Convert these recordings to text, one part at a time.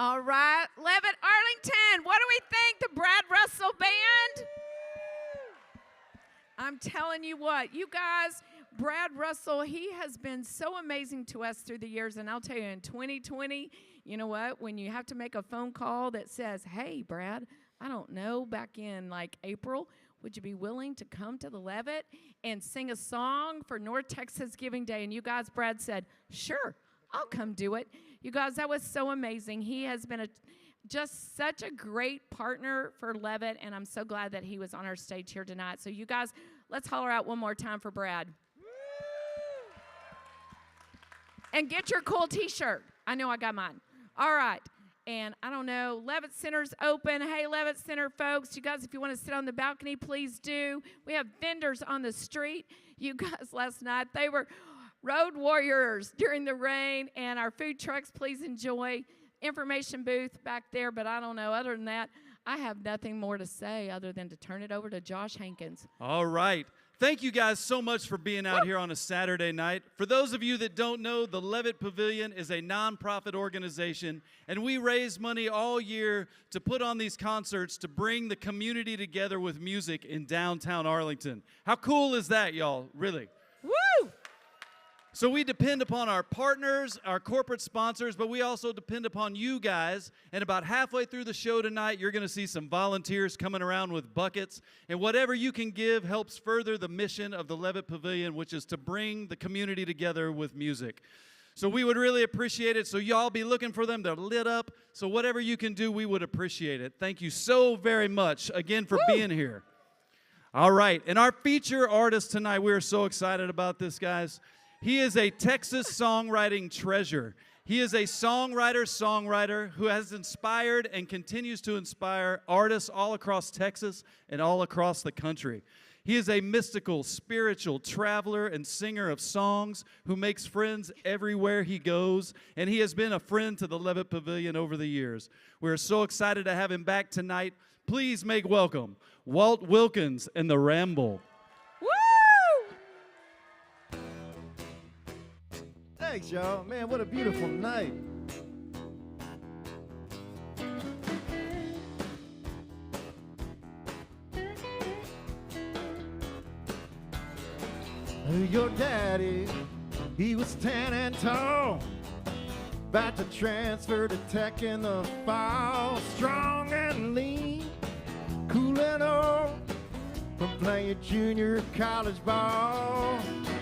All right, Levitt, Arlington, what do we think? The Brad Russell Band? I'm telling you what, you guys, Brad Russell, he has been so amazing to us through the years. And I'll tell you, in 2020, you know what? When you have to make a phone call that says, hey, Brad, I don't know, back in like April, would you be willing to come to the Levitt and sing a song for North Texas Giving Day? And you guys, Brad said, sure, I'll come do it. You guys, that was so amazing. He has been just such a great partner for Levitt, and I'm so glad that he was on our stage here tonight. So you guys, let's holler out one more time for Brad. And get your cool T-shirt. I know I got mine. All right. And I don't know, Levitt Center's open. Hey, Levitt Center folks, you guys, if you want to sit on the balcony, please do. We have vendors on the street. You guys, last night, they were road warriors during the rain, and our food trucks, please enjoy. Information booth back there, but I don't know. Other than that, I have nothing more to say other than to turn it over to Josh Hankins. All right. Thank you guys so much for being out here on a Saturday night. For those of you that don't know, the Levitt Pavilion is a nonprofit organization, and we raise money all year to put on these concerts to bring the community together with music in downtown Arlington. How cool is that, y'all? Really? Woo! So we depend upon our partners, our corporate sponsors, but we also depend upon you guys. And about halfway through the show tonight, you're going to see some volunteers coming around with buckets. And whatever you can give helps further the mission of the Levitt Pavilion, which is to bring the community together with music. So we would really appreciate it. So y'all be looking for them. They're lit up. So whatever you can do, we would appreciate it. Thank you so very much, again, for being here. All right. And our feature artist tonight, we are so excited about this, guys. He is a Texas songwriting treasure. He is a songwriter who has inspired and continues to inspire artists all across Texas and all across the country. He is a mystical, spiritual traveler and singer of songs who makes friends everywhere he goes, and he has been a friend to the Levitt Pavilion over the years. We're so excited to have him back tonight. Please make welcome Walt Wilkins and the Ramble. Thanks, y'all. Man, what a beautiful night. Your daddy, he was 10 and tall, about to transfer to tech in the fall, strong and lean, cool and old, from playing junior college ball.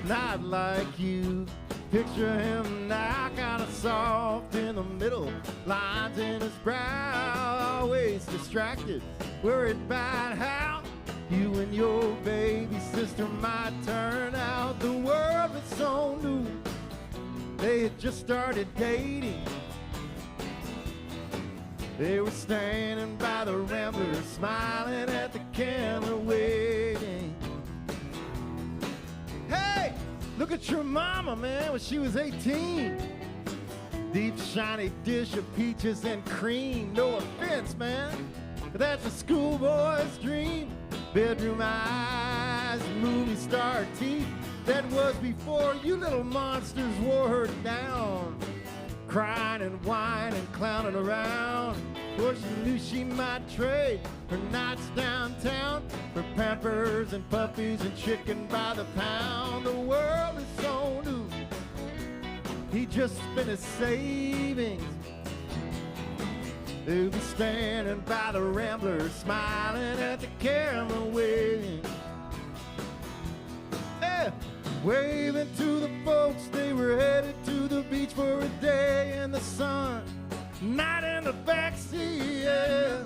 Not like you. Picture him now, kind of soft in the middle, lines in his brow, always distracted, worried about how you and your baby sister might turn out. The world was so new, they had just started dating. They were standing by the Rambler, smiling at the camera, waiting. Hey! Look at your mama, man, when she was 18. Deep, shiny dish of peaches and cream. No offense, man, but that's a schoolboy's dream. Bedroom eyes, movie star teeth. That was before you little monsters wore her down. Crying and whining, clowning around. Of course, you knew she might trade her nights downtown for Pampers and puppies and chicken by the pound. The world is so new, he just spent his savings. He'll be standing by the Rambler, smiling at the camera, waving. Yeah, waving to the folks. They were headed to the beach for a day in the sun, night in the backseat. Yeah,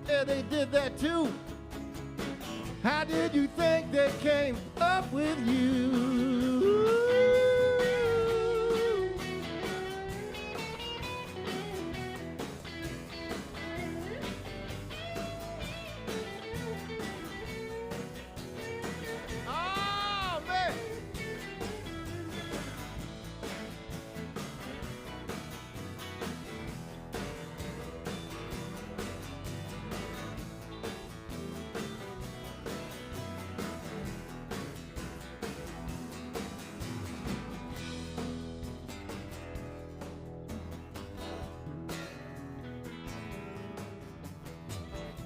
yeah, they did that too. How did you think they came up with you? Oh, man.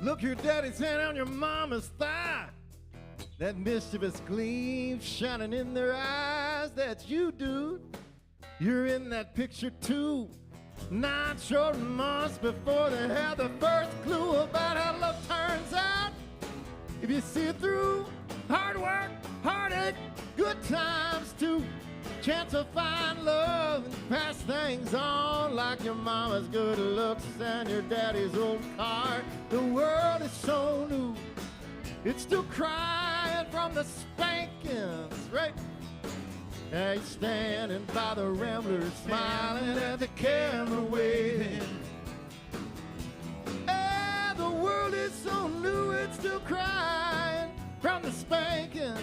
Look your daddy's hand on your mama's thigh. That mischievous gleam shining in their eyes. That's you, dude. You're in that picture too. 9 short months before they have the first clue about how love turns out. If you see it through, hard work, heartache, good times too. Chance to find love and pass things on like your mama's good looks and your daddy's old car. The world is so new, it's still crying from the spankings, right? Now you're standing by the Ramblers, smiling at the camera, waving. And the world is so new, it's still crying from the spanking.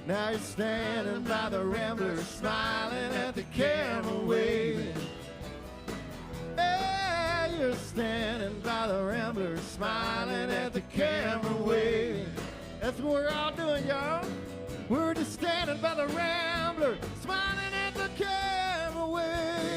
Now you're standing by the Ramblers, smiling at the camera, waving. Yeah, you're standing by the Ramblers, smiling at the camera, waving. That's what we're all doing, y'all. We're just standing by the Rambler, smiling at the camera, waving.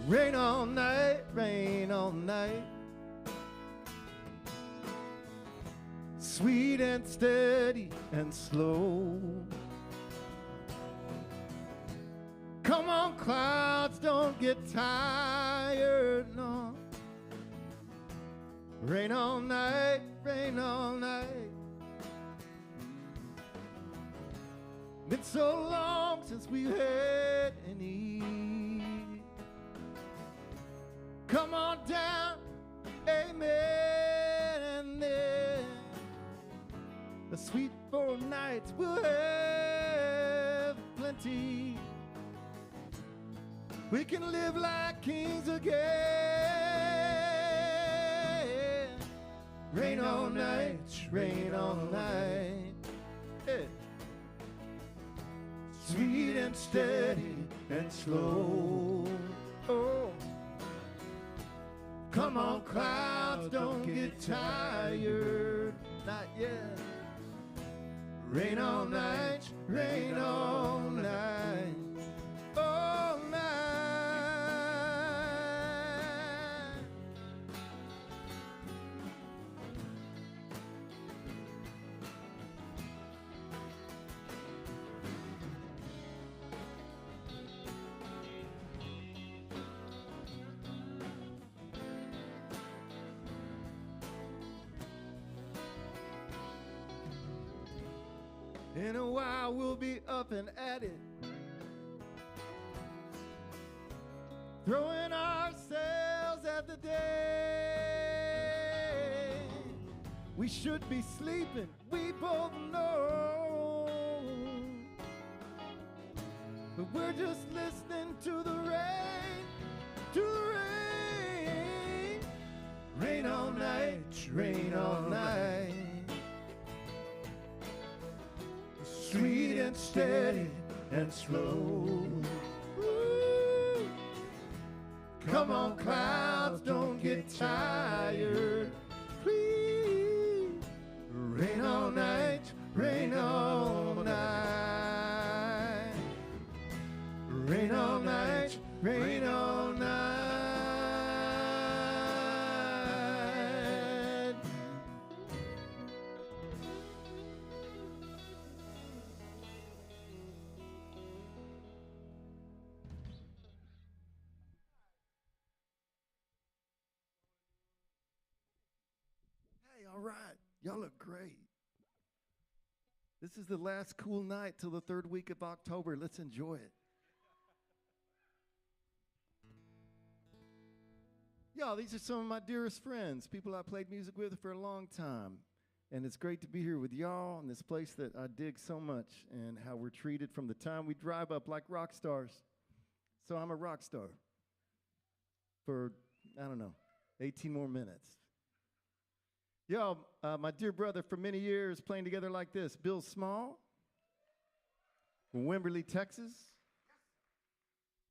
Rain all night, rain all night. Sweet and steady and slow. Come on, clouds, don't get tired, no. Rain all night, rain all night. Been so long since we had any. Come on down, amen, and then the sweet 4 nights we'll have plenty. We can live like kings again. Rain all night, rain all night. Hey. Sweet and steady and slow. Oh. Come on, clouds, don't get tired. Not yet. Rain all night, rain all night. All night. In a while we'll be up and at it, throwing ourselves at the day. We should be sleeping, we both know, but we're just listening to the rain, to the rain. Rain all night, rain all night. Sweet and steady and slow. Ooh. Come on, clouds, don't get tired. Please. Rain all night, rain all night. Rain all night, rain all night. All right, y'all look great. This is the last cool night till the 3rd week of October. Let's enjoy it. Y'all, these are some of my dearest friends, people I played music with for a long time. And it's great to be here with y'all in this place that I dig so much and how we're treated from the time we drive up like rock stars. So I'm a rock star for, I don't know, 18 more minutes. Yo, my dear brother for many years playing together like this, Bill Small from Wimberley, Texas.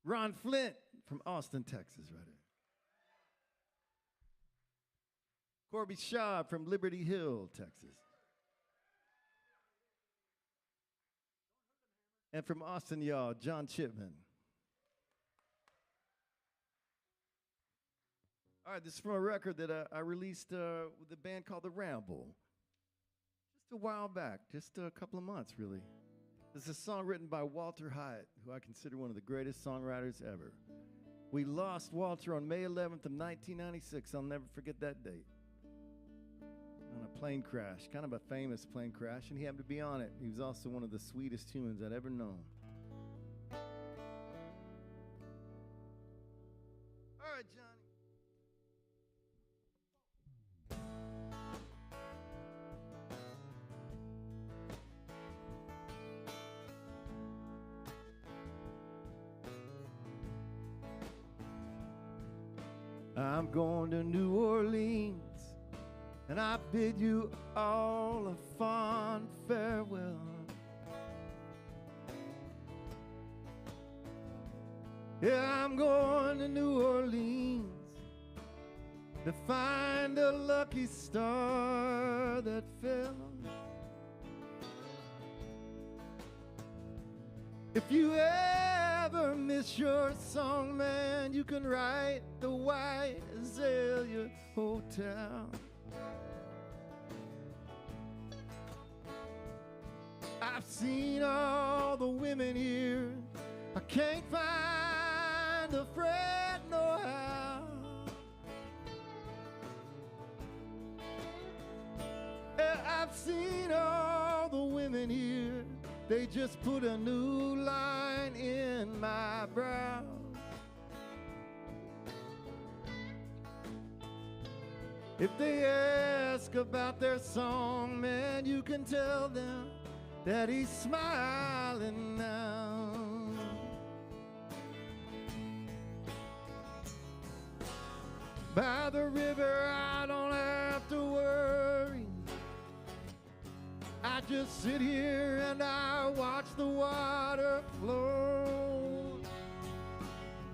Ron Flint from Austin, Texas, right here. Corby Shaw from Liberty Hill, Texas. And from Austin, y'all, John Chipman. All right, this is from a record that I released with a band called The Ramble. Just a while back, just a couple of months, really. This is a song written by Walter Hyatt, who I consider one of the greatest songwriters ever. We lost Walter on May 11th of 1996. I'll never forget that date. On a plane crash, kind of a famous plane crash, and he happened to be on it. He was also one of the sweetest humans I'd ever known. All right, Johnny. I'm going to New Orleans, and I bid you all a fond farewell. Yeah, I'm going to New Orleans to find a lucky star that fell. If you ever miss your song, man, you can write the White Azalea Hotel. I've seen all the women here. I can't find a friend no how. Yeah, I've seen all the women here. They just put a new line in my brow. If they ask about their song, man, you can tell them that he's smiling now. By the river, I don't have to worry. I just sit here and I watch the water flow.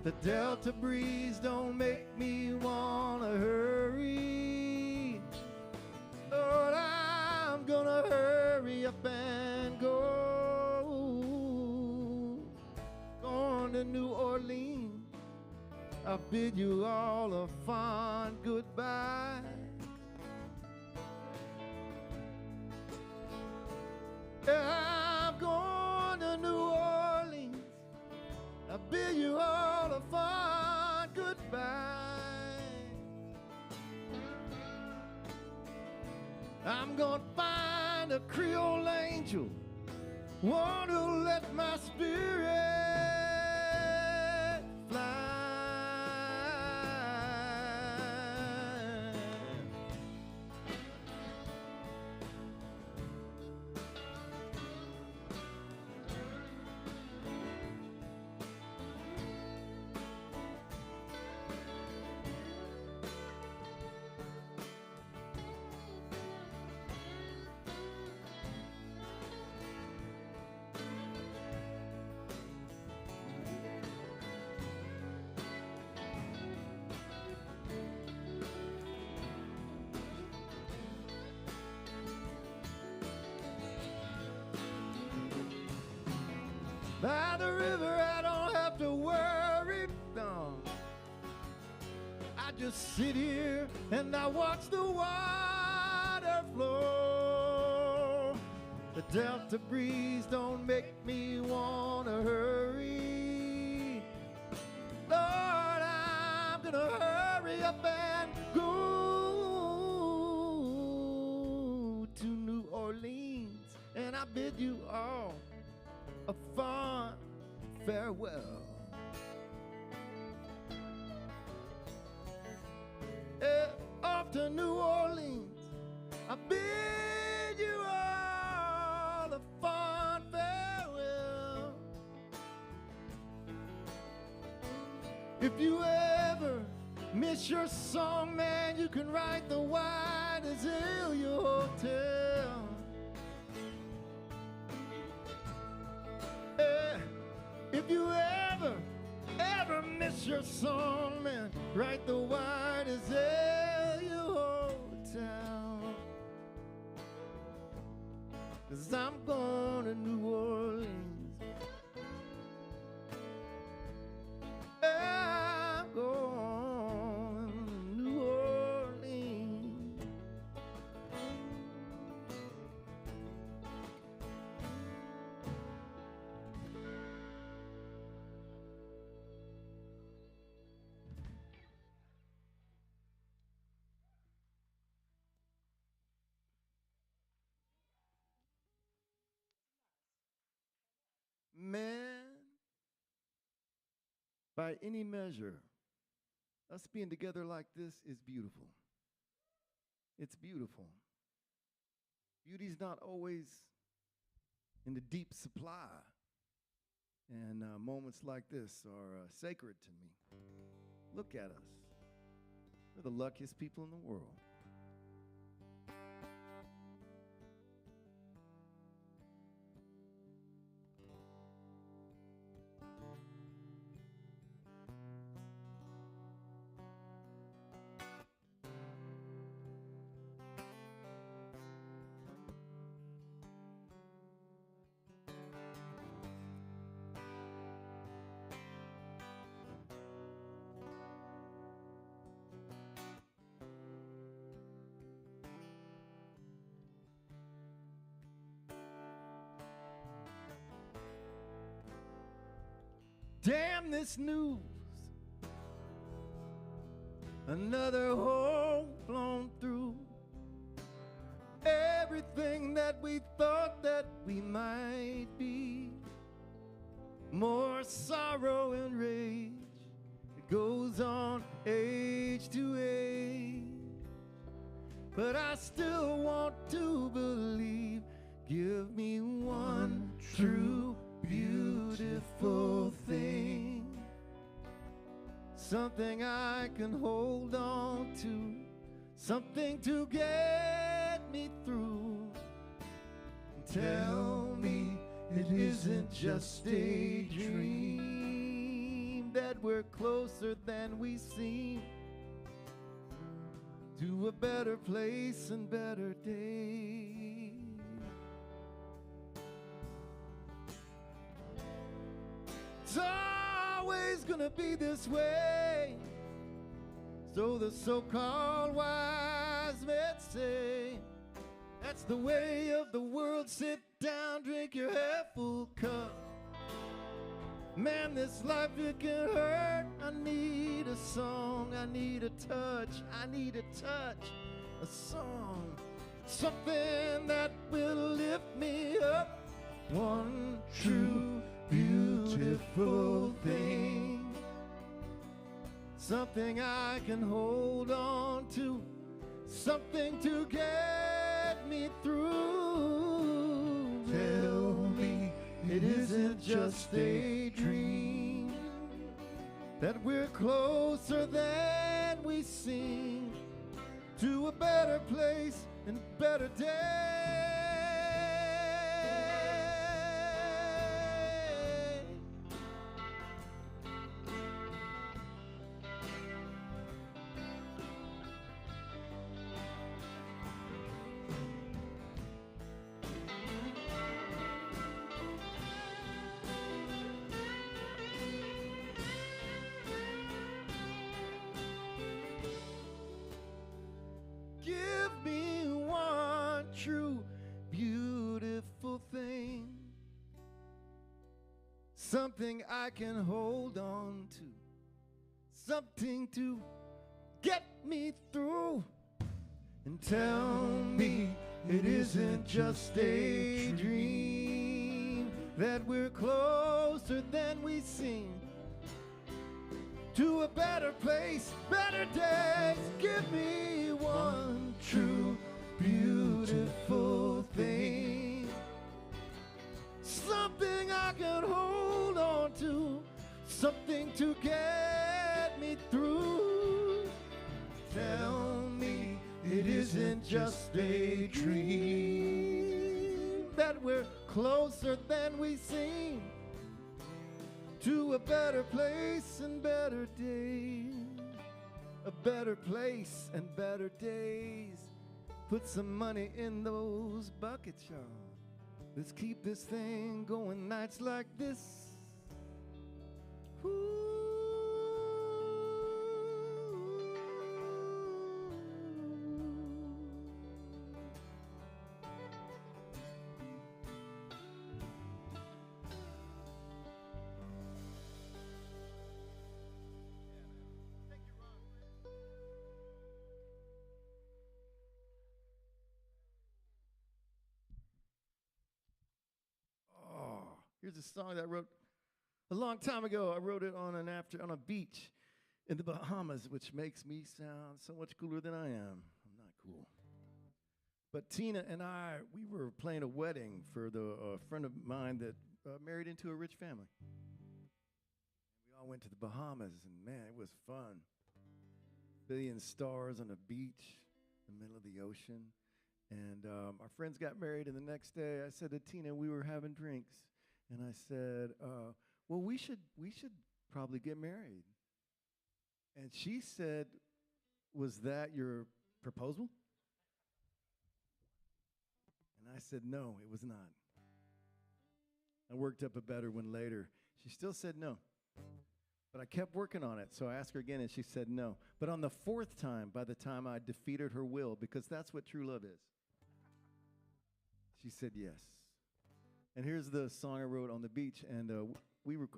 The Delta breeze don't make me wanna hurry. Lord, I'm gonna hurry up and go. Going to New Orleans, I bid you all a fond goodbye. I'm going to New Orleans, I bid you all a fond goodbye. I'm gonna find a Creole angel, one who'll let my spirit fly. By the river, I don't have to worry, no. I just sit here and I watch the water flow. The Delta breeze don't make me wanna hurry. Lord, I'm gonna hurry up and go to New Orleans, and I bid you all a fond farewell. Off to New Orleans, I bid you all a fond farewell. If you ever miss your song, man, you can write the White Azalea Hotel. If you ever miss your song, man, write the White Azalea Hotel. 'cause I'm going to New Orleans. I'm going to New Orleans. Man, by any measure, us being together like this is beautiful. It's beautiful. Beauty's not always in the deep supply. And moments like this are sacred to me. Look at us. We're the luckiest people in the world. Damn this news, another hole blown through. Everything that we thought that we might be, more sorrow and rage. It goes on age to age, but I still want to believe. Give me one true beautiful thing, something I can hold on to, something to get me through. Tell me it isn't just a dream, that we're closer than we seem to a better place and better days. It's always gonna be this way, so the so-called wise men say. That's the way of the world. Sit down, drink your half full cup. Man, this life, it can hurt. I need a song, I need a touch, I need a touch, a song, something that will lift me up. One true beautiful thing, something I can hold on to, something to get me through. Tell me it isn't just a dream, that we're closer than we seem to a better place and better day. Give me one true beautiful thing, something I can hold on to, something to get me through. And tell me it isn't just a dream, that we're closer than we seem to a better place, better days. Give me one true beautiful thing, something I can hold on to, something to get me through. Tell me it isn't just a dream, that we're closer than we seem to a better place and better days. A better place and better days. Put some money in those buckets, y'all. Let's keep this thing going nights like this. Ooh. Here's a song that I wrote a long time ago. I wrote it on a beach in the Bahamas, which makes me sound so much cooler than I am. I'm not cool. But Tina and I, we were playing a wedding for a friend of mine that married into a rich family. We all went to the Bahamas, and man, it was fun. Billion stars on a beach in the middle of the ocean. And our friends got married, and the next day I said to Tina, we were having drinks. And I said, well, we should probably get married. And she said, was that your proposal? And I said, no, it was not. I worked up a better one later. She still said no. But I kept working on it, so I asked her again, and she said no. But on the fourth time, by the time I defeated her will, because that's what true love is, she said yes. And here's the song I wrote on the beach, and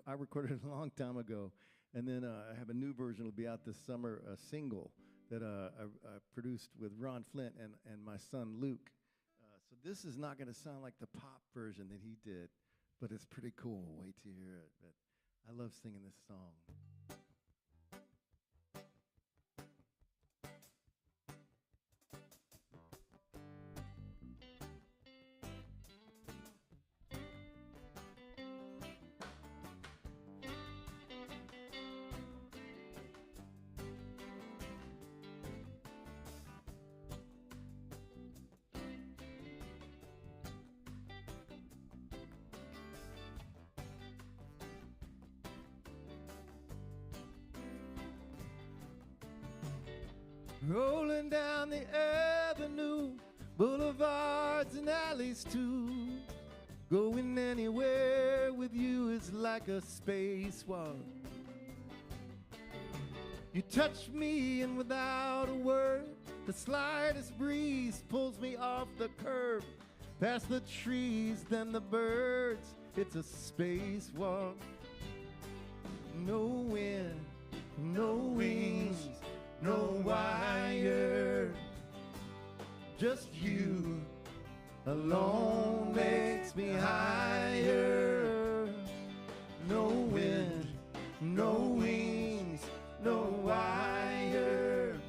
I recorded it a long time ago, and then I have a new version. It'll be out this summer, a single that I produced with Ron Flint and my son Luke. So this is not going to sound like the pop version that he did, but it's pretty cool. Wait till you hear it. But I love singing this song. Rolling down the avenue, boulevards and alleys too. Going anywhere with you is like a spacewalk. You touch me and without a word, the slightest breeze pulls me off the curb. Past the trees, then the birds, it's a spacewalk. No wind, no wings, no wire, just you alone makes me higher. No wind, no wings, no wire,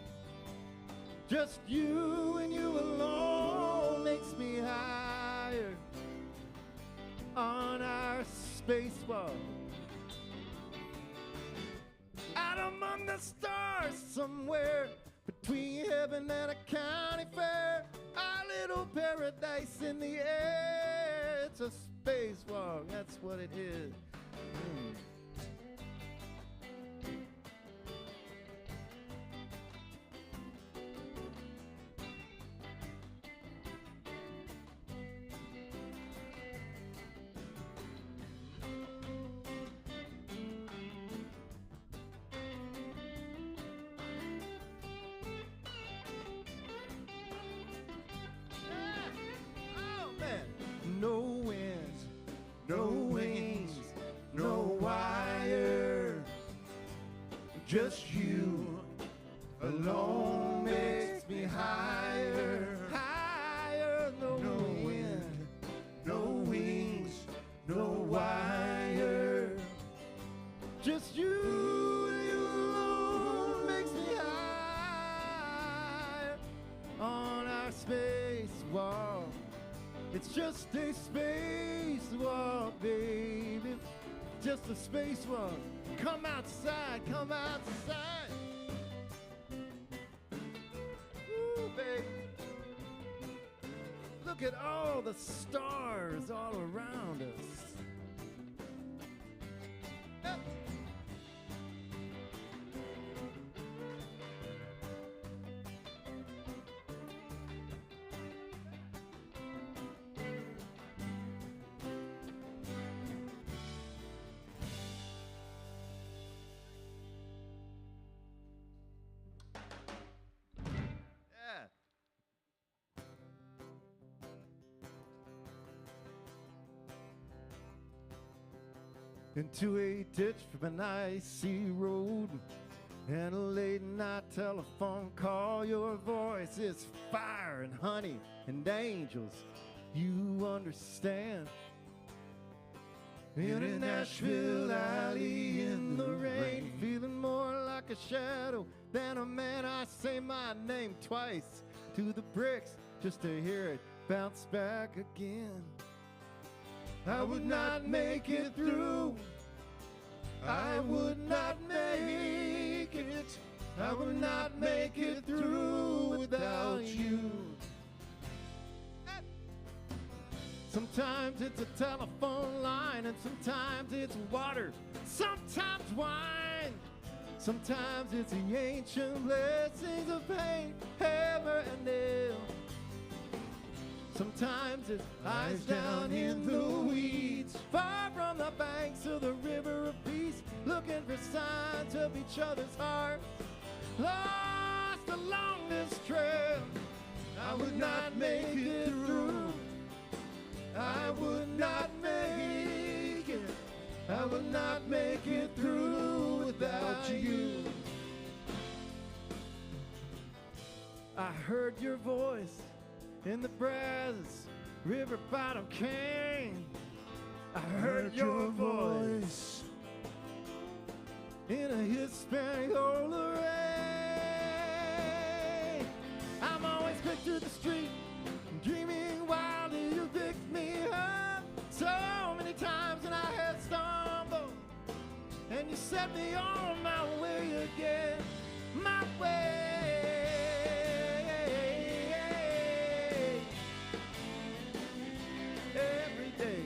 just you and you alone makes me higher. On our spacewalk, out among the stars somewhere between heaven and a county fair, our little paradise in the air. It's a spacewalk, that's what it is. No wind, no wings, no wire, just you alone makes me higher, higher. No wind, no wings, no wire, just you and you alone makes me higher. On our spacewalk, it's just a spacewalk, baby. Just a spacewalk. Come outside, come outside. Ooh, baby. Look at all the stars all around us. Yep. into a ditch from an icy road, and a late night telephone call. Your voice is fire and honey and angels, you understand. In a Nashville alley in the rain, feeling more like a shadow than a man. I say my name twice to the bricks just to hear it bounce back again. I would not make it through. I would not make it. I would not make it through without you. Sometimes it's a telephone line, and sometimes it's water, sometimes wine. Sometimes it's the ancient blessings of pain, hammer and nail. Sometimes it's eyes down in the weeds, far from the banks of the river of peace, looking for signs of each other's hearts, lost along this trail. I would not make it through. I would not make it. I would not make it through without you. I heard your voice in the Brazos River bottom cane. I heard your voice in a Hispaniola rain. I'm always quick to the street, dreaming wildly. You picked me up so many times and I had stumbled, and you set me on my way again, my way. Every day.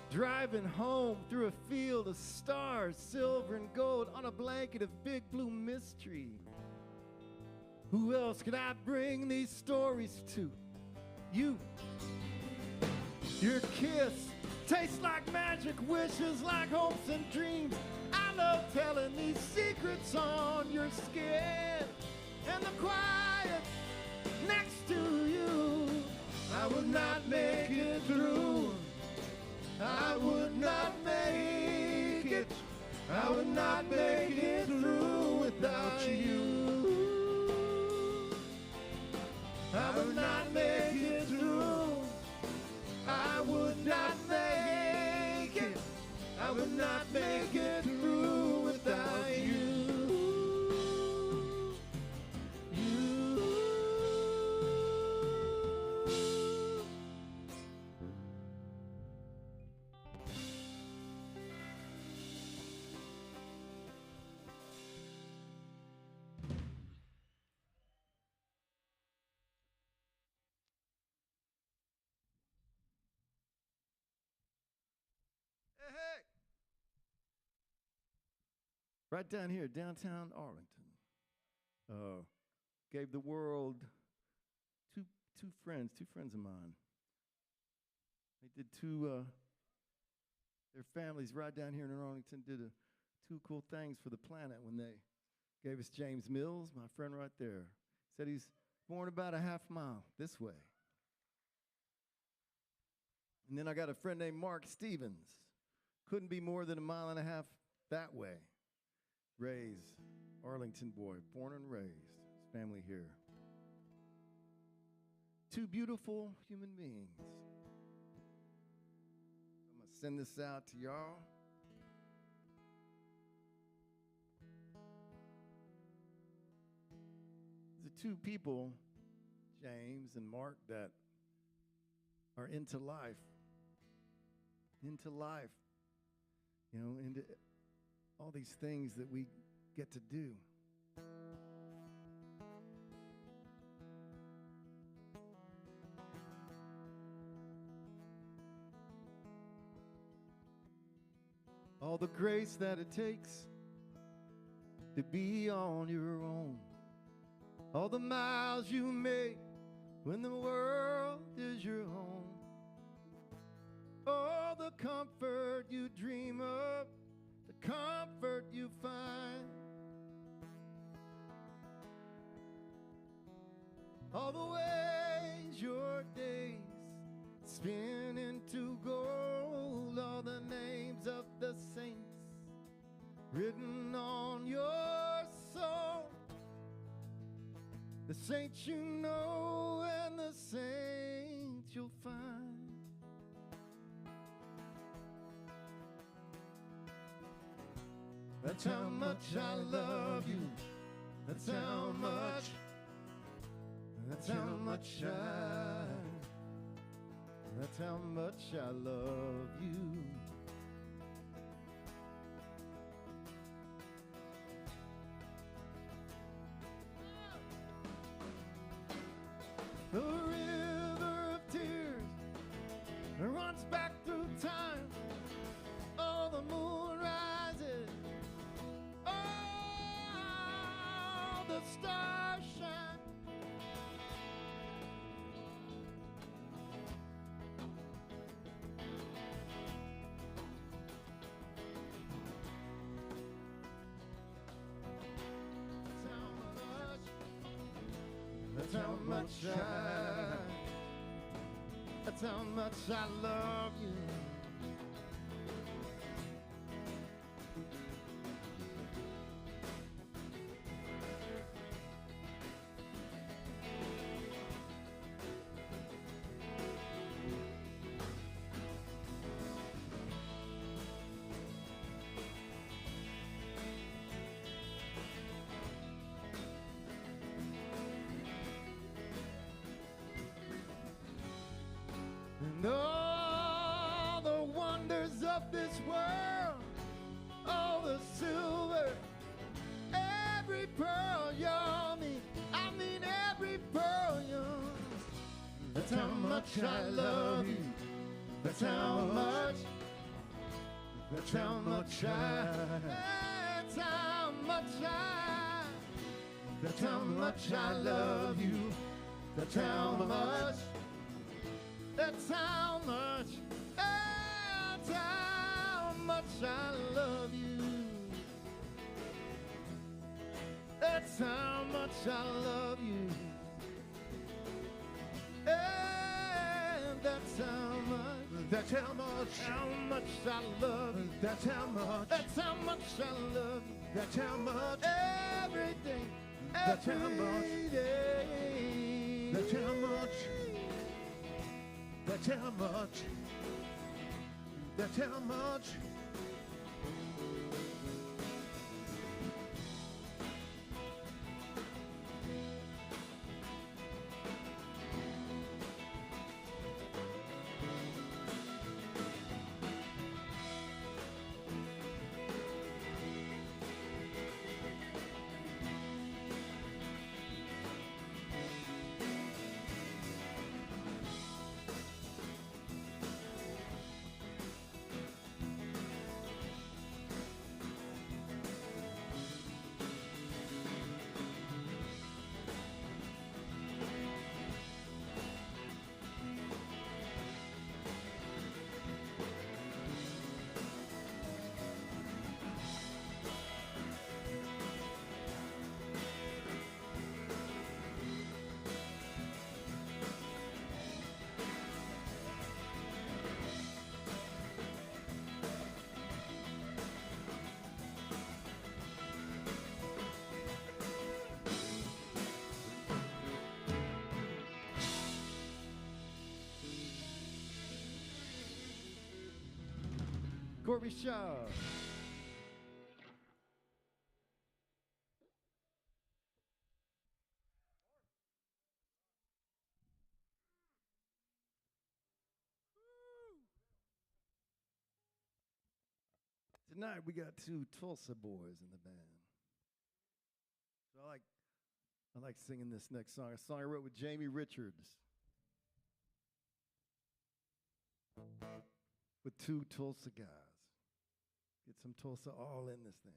Driving home through a field of stars, silver and gold on a blanket of big blue mystery. Who else could I bring these stories to? You. Your kiss tastes like magic, wishes like hopes and dreams. I love telling these secrets on your skin, and the quiet next to you. I would not make it through. I would not make it. I would not make it through without you. I would not make it through. I would not make it. I would not make it through without you. Hey. Right down here, downtown Arlington. Gave the world two friends of mine. They did their families right down here in Arlington did two cool things for the planet when they gave us James Mills, my friend right there. Said he's born about a half mile this way. And then I got a friend named Mark Stevens. Couldn't be more than a mile and a half that way. Raised, Arlington boy, born and raised, his family here. Two beautiful human beings. I'm gonna send this out to y'all. These are two people, James and Mark, that are into life. Into life. You know, into all these things that we get to do. All the grace that it takes to be on your own. All the miles you make when the world is your home. All the comfort you dream of, the comfort you find. all the ways your days spin into gold, all the names of the saints written on your soul. The saints you know and the saints you'll find. That's how much I love you. That's how much. That's how much that's how much I love you. The river of tears runs back through time. Oh, the moon rises. Oh, the stars shine. That's how much that's how much I love you. And all the wonders of this world, all the silver, every pearl you're me, I mean every pearl you're. That's how much I love you. That's how much. That's how much that's how much that's how much I love you. That's how much. That's how much I love you. That's how much I love you. And that's how much I love you. That's how much I love you. That's how much everything. That's how much. That's how much. That's how much. That's how much. Corby Shaw. Tonight we got two Tulsa boys in the band. So I like singing this next song, a song I wrote with Jamie Richards. With two Tulsa guys. Get some Tulsa all in this thing.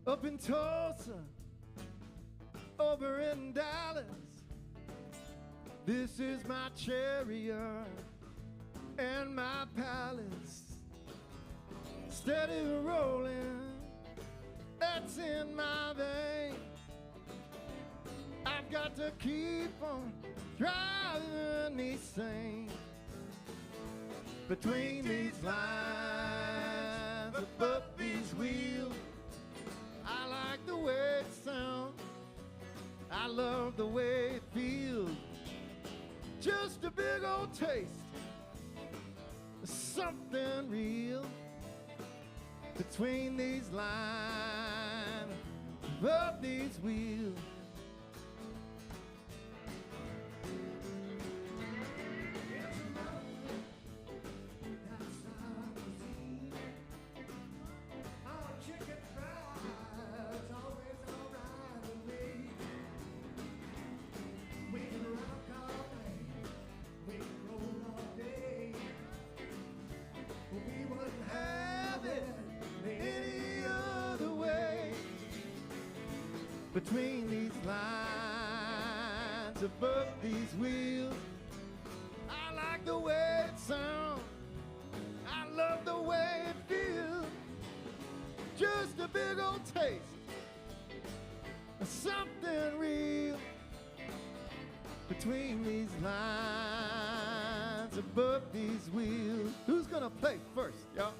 up in Tulsa, over in Dallas. This is my chariot and my palace, steady rolling, that's in my vein. I've got to keep on driving me sane. Between these lines, above these wheels, I like the way it sounds, I love the way it feels. Just a big old taste of something real. Between these lines, above these wheels. Between these lines, above these wheels, I like the way it sounds, I love the way it feels. Just a big old taste of something real. Between these lines, above these wheels. Who's gonna play first, y'all?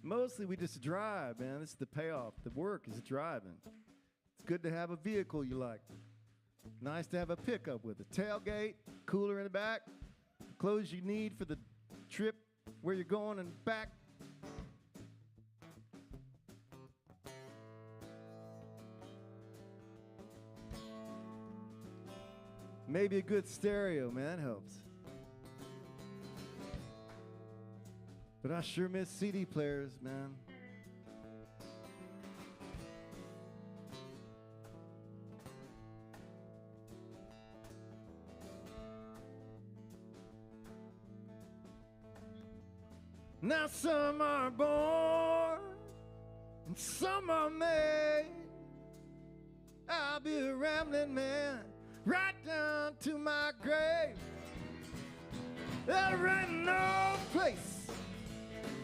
Mostly we just drive, man. This is the payoff. The work is driving. It's good to have a vehicle you like. Nice to have a pickup with a tailgate, cooler in the back, clothes you need for the trip where you're going and back. Maybe a good stereo, man, helps. But I sure miss CD players, man. Now some are born and some are made. I'll be a rambling man right down to my grave. There ain't no place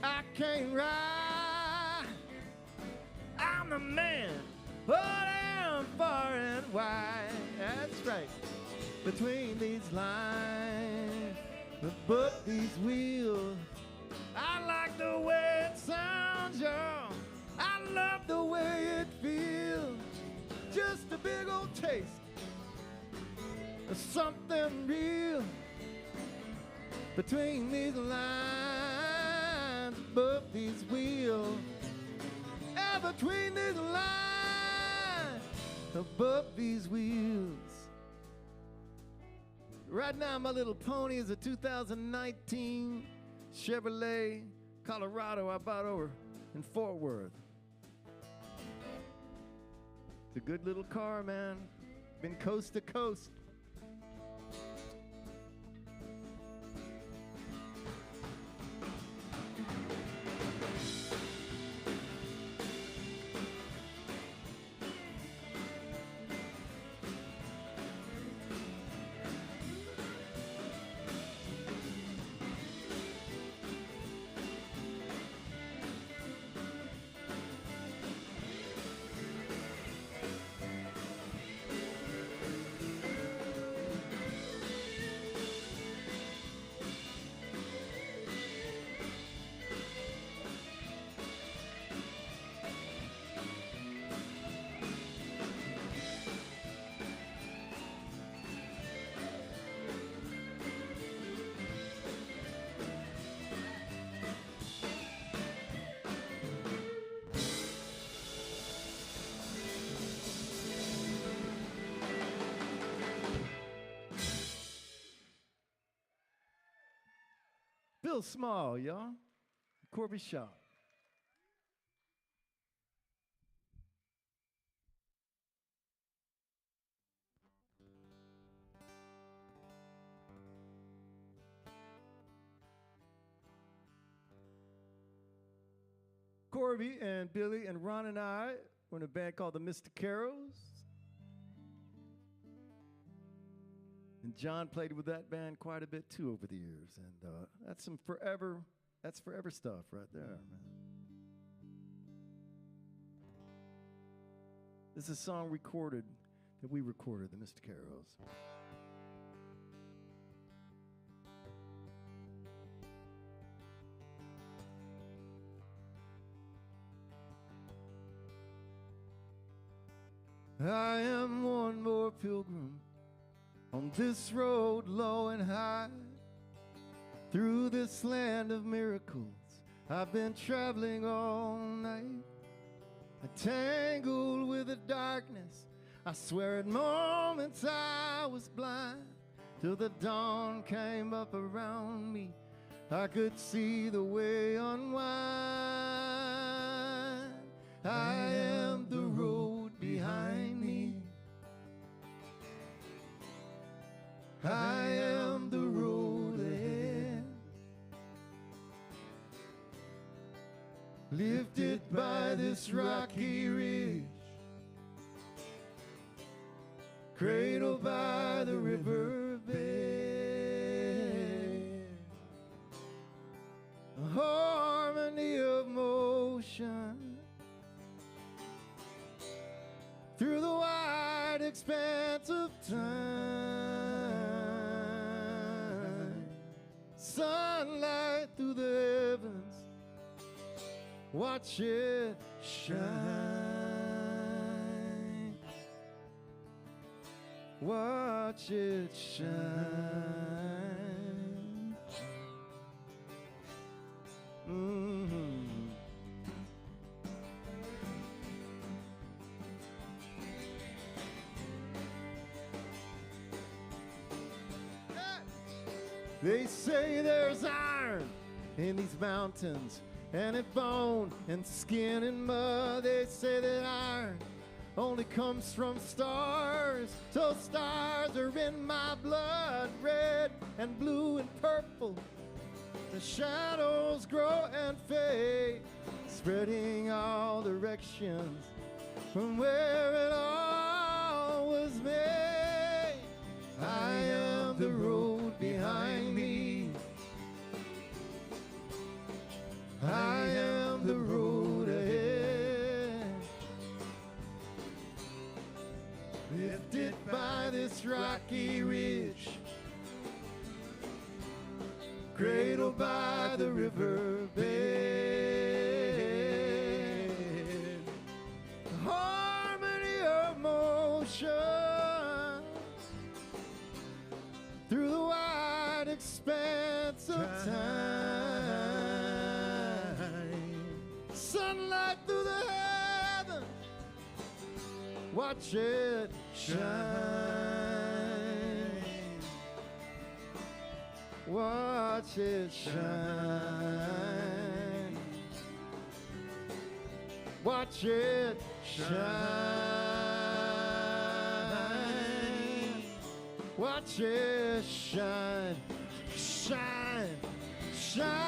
I can't ride. I'm the man, but I'm far and wide. That's right. Between these lines, above these wheels, I like the way it sounds, y'all. I love the way it feels. Just a big old taste of something real. Between these lines, above these wheels, and between these lines, above these wheels. Right now, my little pony is a 2019 Chevrolet Colorado I bought over in Fort Worth. It's a good little car, man. Been coast to coast. Phil Small, y'all. Corby Shaw. Corby and Billy and Ron and I were in a band called the Mr. Carols. And John played with that band quite a bit too over the years. And that's forever stuff right there, man. This is a song that we recorded, the Mr. Carols. I am one more pilgrim on this road low and high, through this land of miracles. I've been traveling all night, tangled with the darkness. I swear at moments I was blind, till the dawn came up around me. I could see the way unwind. I am the road behind me. I am the road ahead, lifted by this rocky ridge, cradled by the river bed, a harmony of motion through the wide expanse of time. Sunlight through the heavens, watch it shine. Watch it shine. Mm-hmm. They say there's iron in these mountains, and in bone and skin and mud. They say that iron only comes from stars, so stars are in my blood, red and blue and purple. The shadows grow and fade, spreading all directions from where it all was made. I am the road behind me. I am the road ahead, lifted by this rocky ridge, cradled by the river bed, the harmony of motion through the wide expanse of time. Sunlight through the heavens, watch it shine. Watch it shine. Watch it shine. Watch it shine. Shine. Shine.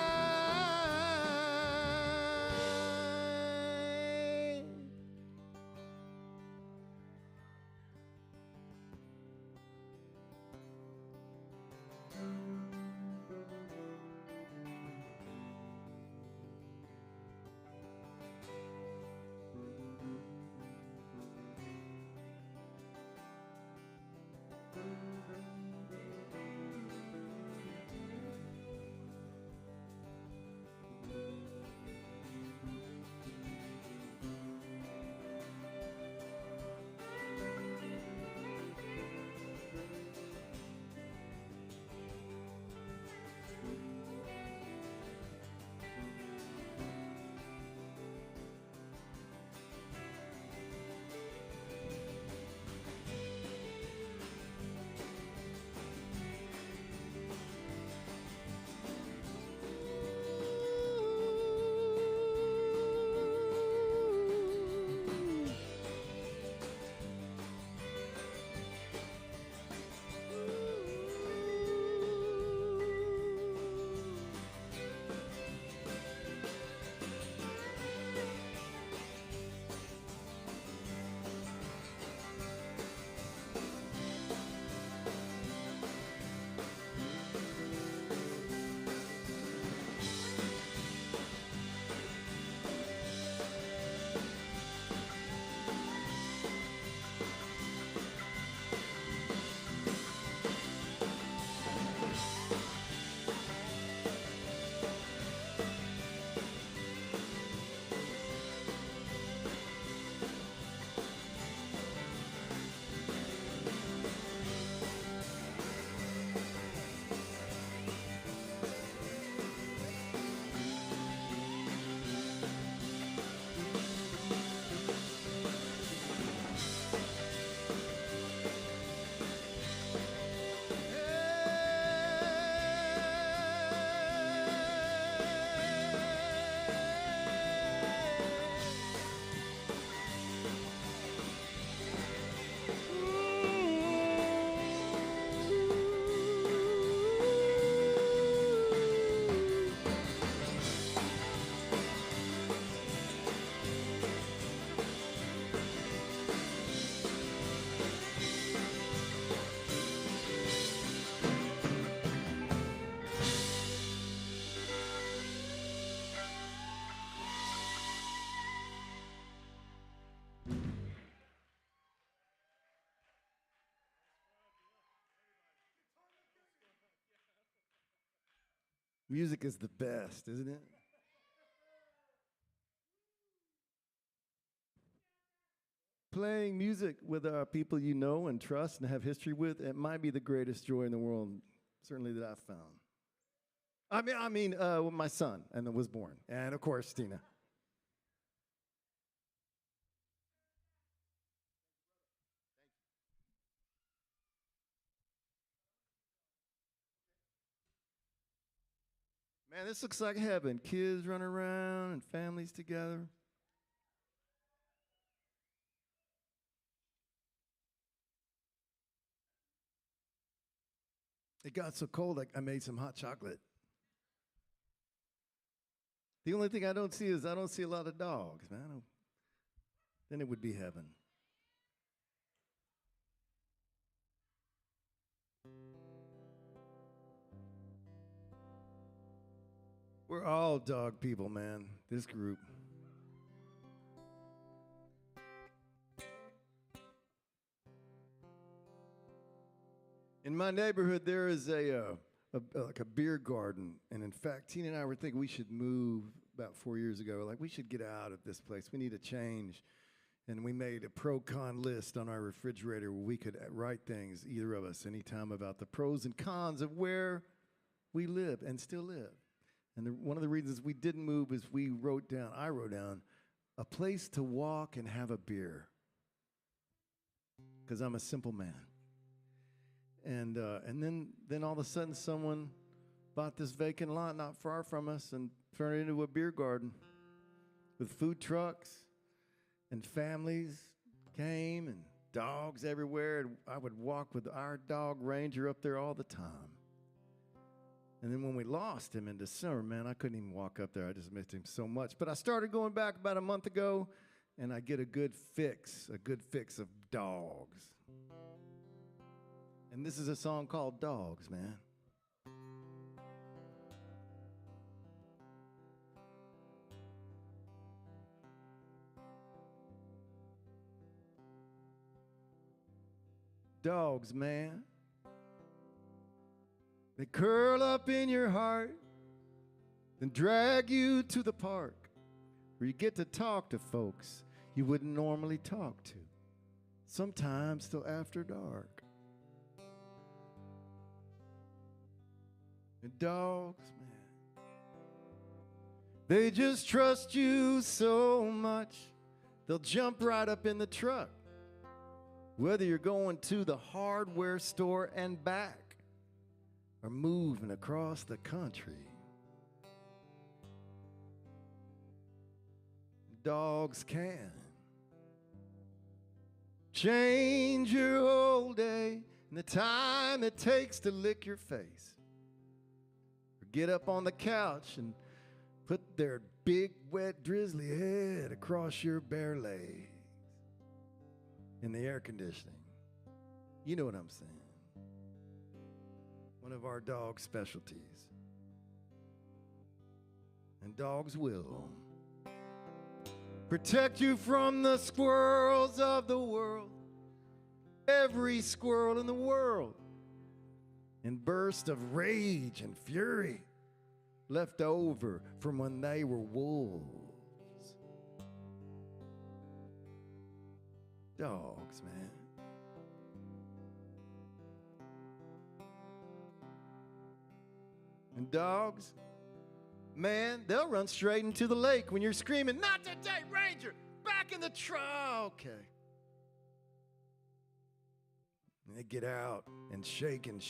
Music is the best, isn't it? Playing music with people you know and trust and have history with, it might be the greatest joy in the world, certainly that I've found. With my son, and was born, and of course, Tina. Man, this looks like heaven. Kids running around and families together. It got so cold, I made some hot chocolate. The only thing I don't see is I don't see a lot of dogs, man. Then it would be heaven. We're all dog people, man, this group. In my neighborhood, there is like a beer garden, and in fact, Tina and I were thinking we should move about 4 years ago. Like, we should get out of this place. We need a change. And we made a pro-con list on our refrigerator where we could write things, either of us, anytime, about the pros and cons of where we live and still live. And one of the reasons we didn't move is I wrote down, a place to walk and have a beer. Because I'm a simple man. And then all of a sudden someone bought this vacant lot not far from us and turned it into a beer garden with food trucks, and families came and dogs everywhere. And I would walk with our dog Ranger up there all the time. And then when we lost him in December, man, I couldn't even walk up there. I just missed him so much. But I started going back about a month ago, and I get a good fix of dogs. And this is a song called Dogs, man. Dogs, man. They curl up in your heart, then drag you to the park where you get to talk to folks you wouldn't normally talk to, sometimes till after dark. And dogs, man, they just trust you so much, they'll jump right up in the truck, whether you're going to the hardware store and back, or moving across the country. Dogs can change your whole day and the time it takes to lick your face, or get up on the couch and put their big, wet, drizzly head across your bare legs in the air conditioning. You know what I'm saying. One of our dog specialties. And dogs will protect you from the squirrels of the world, every squirrel in the world, in bursts of rage and fury left over from when they were wolves. Dogs, man. And dogs, man, they'll run straight into the lake when you're screaming, "Not today, Ranger! Back in the truck!" Okay. And they get out and shake and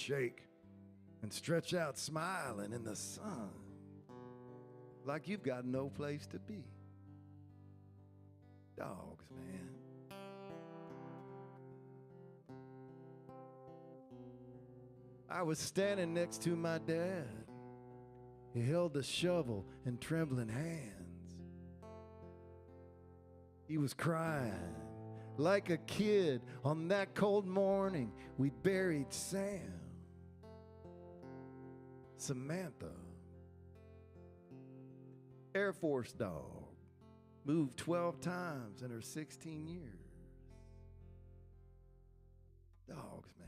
stretch out smiling in the sun like you've got no place to be. Dogs, man. I was standing next to my dad. He held a shovel in trembling hands. He was crying like a kid on that cold morning we buried Sam. Samantha, Air Force dog, moved 12 times in her 16 years. Dogs, man.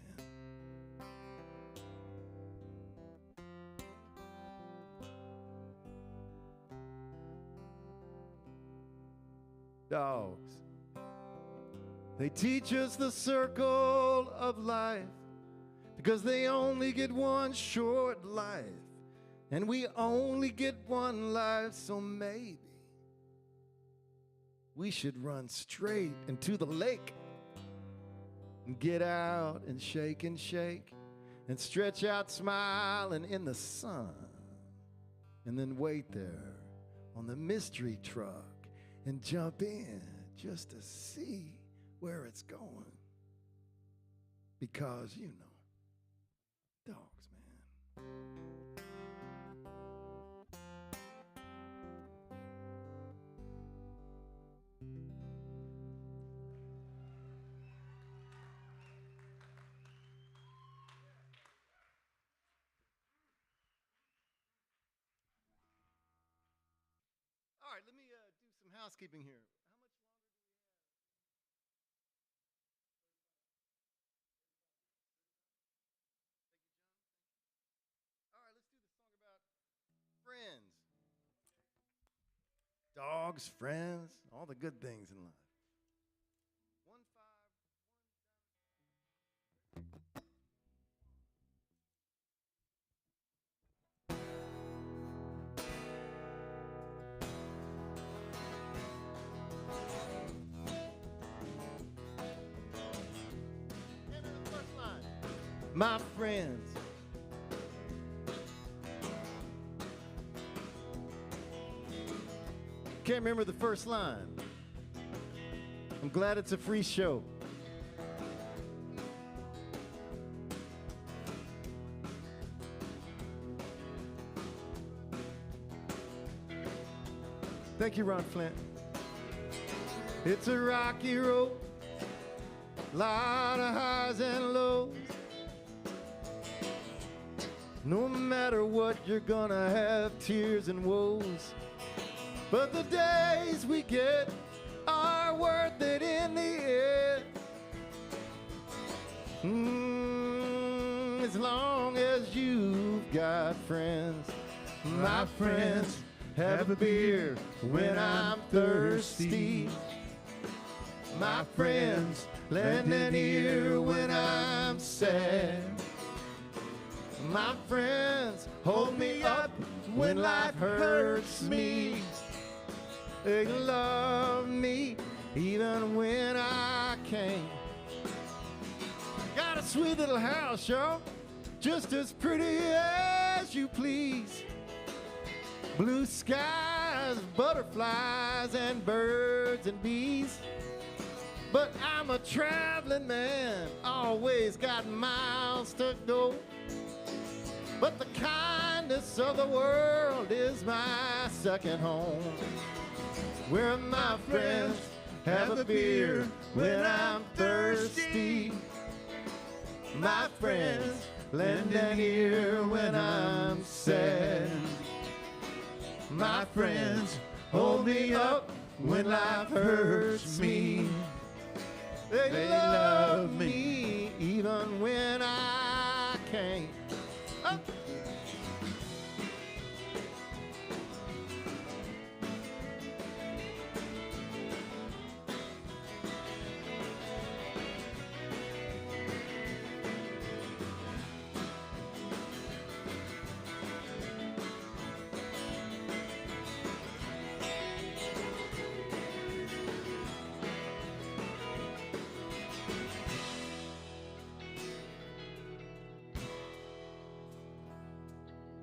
dogs. They teach us the circle of life because they only get one short life, and we only get one life, so maybe we should run straight into the lake and get out and shake and stretch out smiling in the sun, and then wait there on the mystery truck and jump in just to see where it's going. Because, you know, dogs, man. All right, let me do some housekeeping here. How much longer do we have? All right, let's do the song about friends. Dogs, friends, all the good things in life. 1 5 1 My friends. Can't remember the first line. I'm glad it's a free show. Thank you, Ron Flint. It's a rocky road, lot of highs and lows. No matter what, you're gonna have tears and woes. But the days we get are worth it in the end. As long as you've got friends. My friends have a beer when I'm thirsty. My friends lend an ear when I'm sad. My friends hold me up when life hurts me. They love me even when I can't. Got a sweet little house, y'all, just as pretty as you please. Blue skies, butterflies, and birds and bees. But I'm a traveling man, always got miles to go. But the kindness of the world is my second home, where my friends have a beer when I'm thirsty. My friends lend an ear when I'm sad. My friends hold me up when life hurts me. They love me even when I can't. Oh.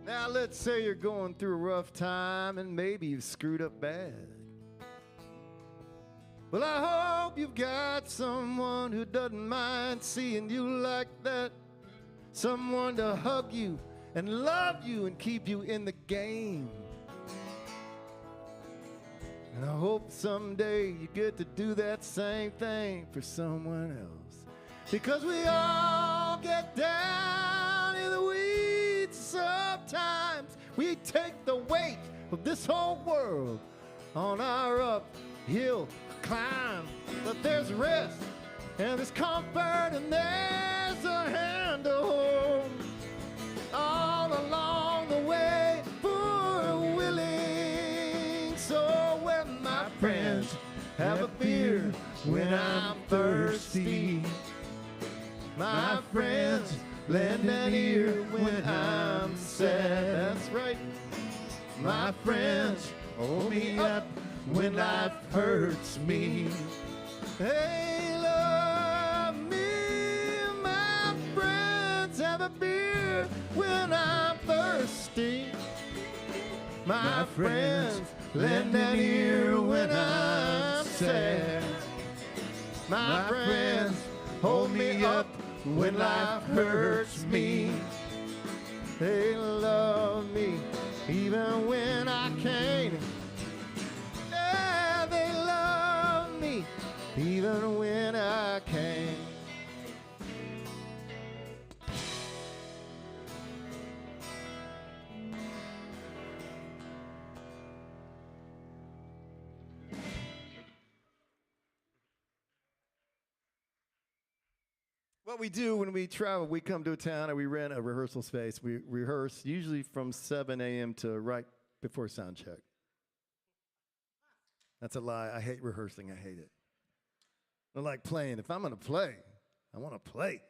Now let's say you're going through a rough time and maybe you've screwed up bad. Well, I hope you've got someone who doesn't mind seeing you like that. Someone to hug you and love you and keep you in the game. And I hope someday you get to do that same thing for someone else. Because we all get down in the weeds. Sometimes we take the weight of this whole world on our uphill climb. But there's rest and there's comfort and there's a hand to hold all along the way for willing. So when my friends have a My friends hold me up when life hurts me. Hey, love me, my friends, have a beer when I'm thirsty. My friends lend an ear when I'm sad. My friends hold me up when life hurts me. They love me even when I can't. Yeah, they love me even when I can't. What we do when we travel, we come to a town and we rent a rehearsal space. We rehearse usually from 7 a.m. to right before sound check. That's a lie. I hate rehearsing. I hate it. I like playing. If I'm going to play, I want to play.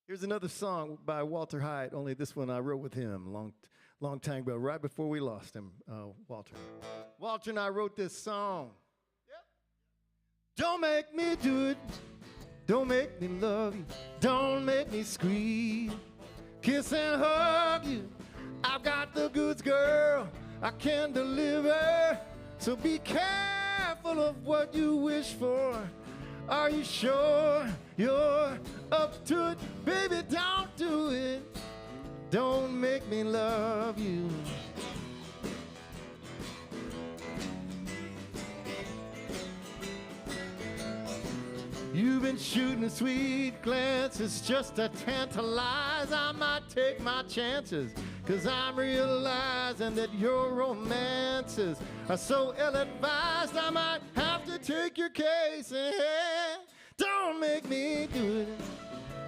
Here's another song by Walter Hyatt, only this one I wrote with him long time ago, right before we lost him, Walter. Walter and I wrote this song. Don't make me do it. Don't make me love you. Don't make me squeeze. Kiss and hug you. I've got the goods, girl. I can deliver. So be careful of what you wish for. Are you sure you're up to it? Baby, don't do it. Don't make me love you. You've been shooting sweet glances just to tantalize. I might take my chances, 'cause I'm realizing that your romances are so ill-advised. I might have to take your case in hand. Don't make me do it.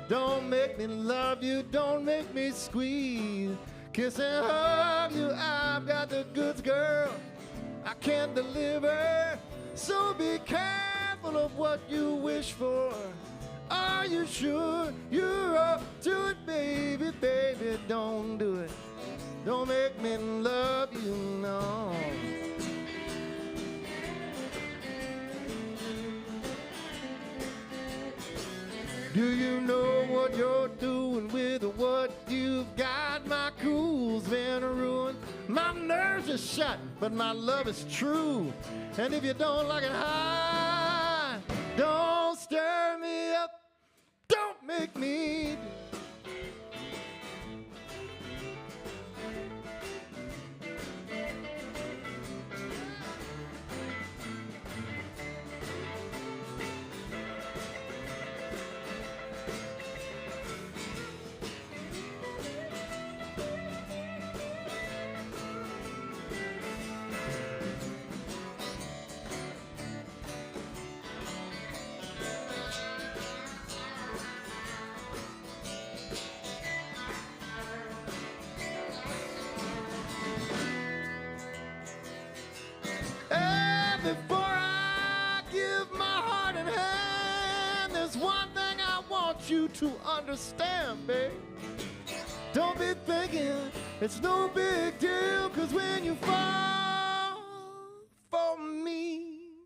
Don't make me love you. Don't make me squeeze. Kiss and hug you. I've got the goods, girl. I can deliver. So be careful of what you wish for. Are you sure you're up to it, baby? Baby, don't do it. Don't make me love you, no. Do you know what you're doing with what you've got? My cool's been ruined. My nerves are shot, but my love is true. And if you don't like it high, don't stir me up. Don't make me. Before I give my heart and hand, there's one thing I want you to understand, babe. Don't be thinking it's no big deal, 'cause when you fall for me,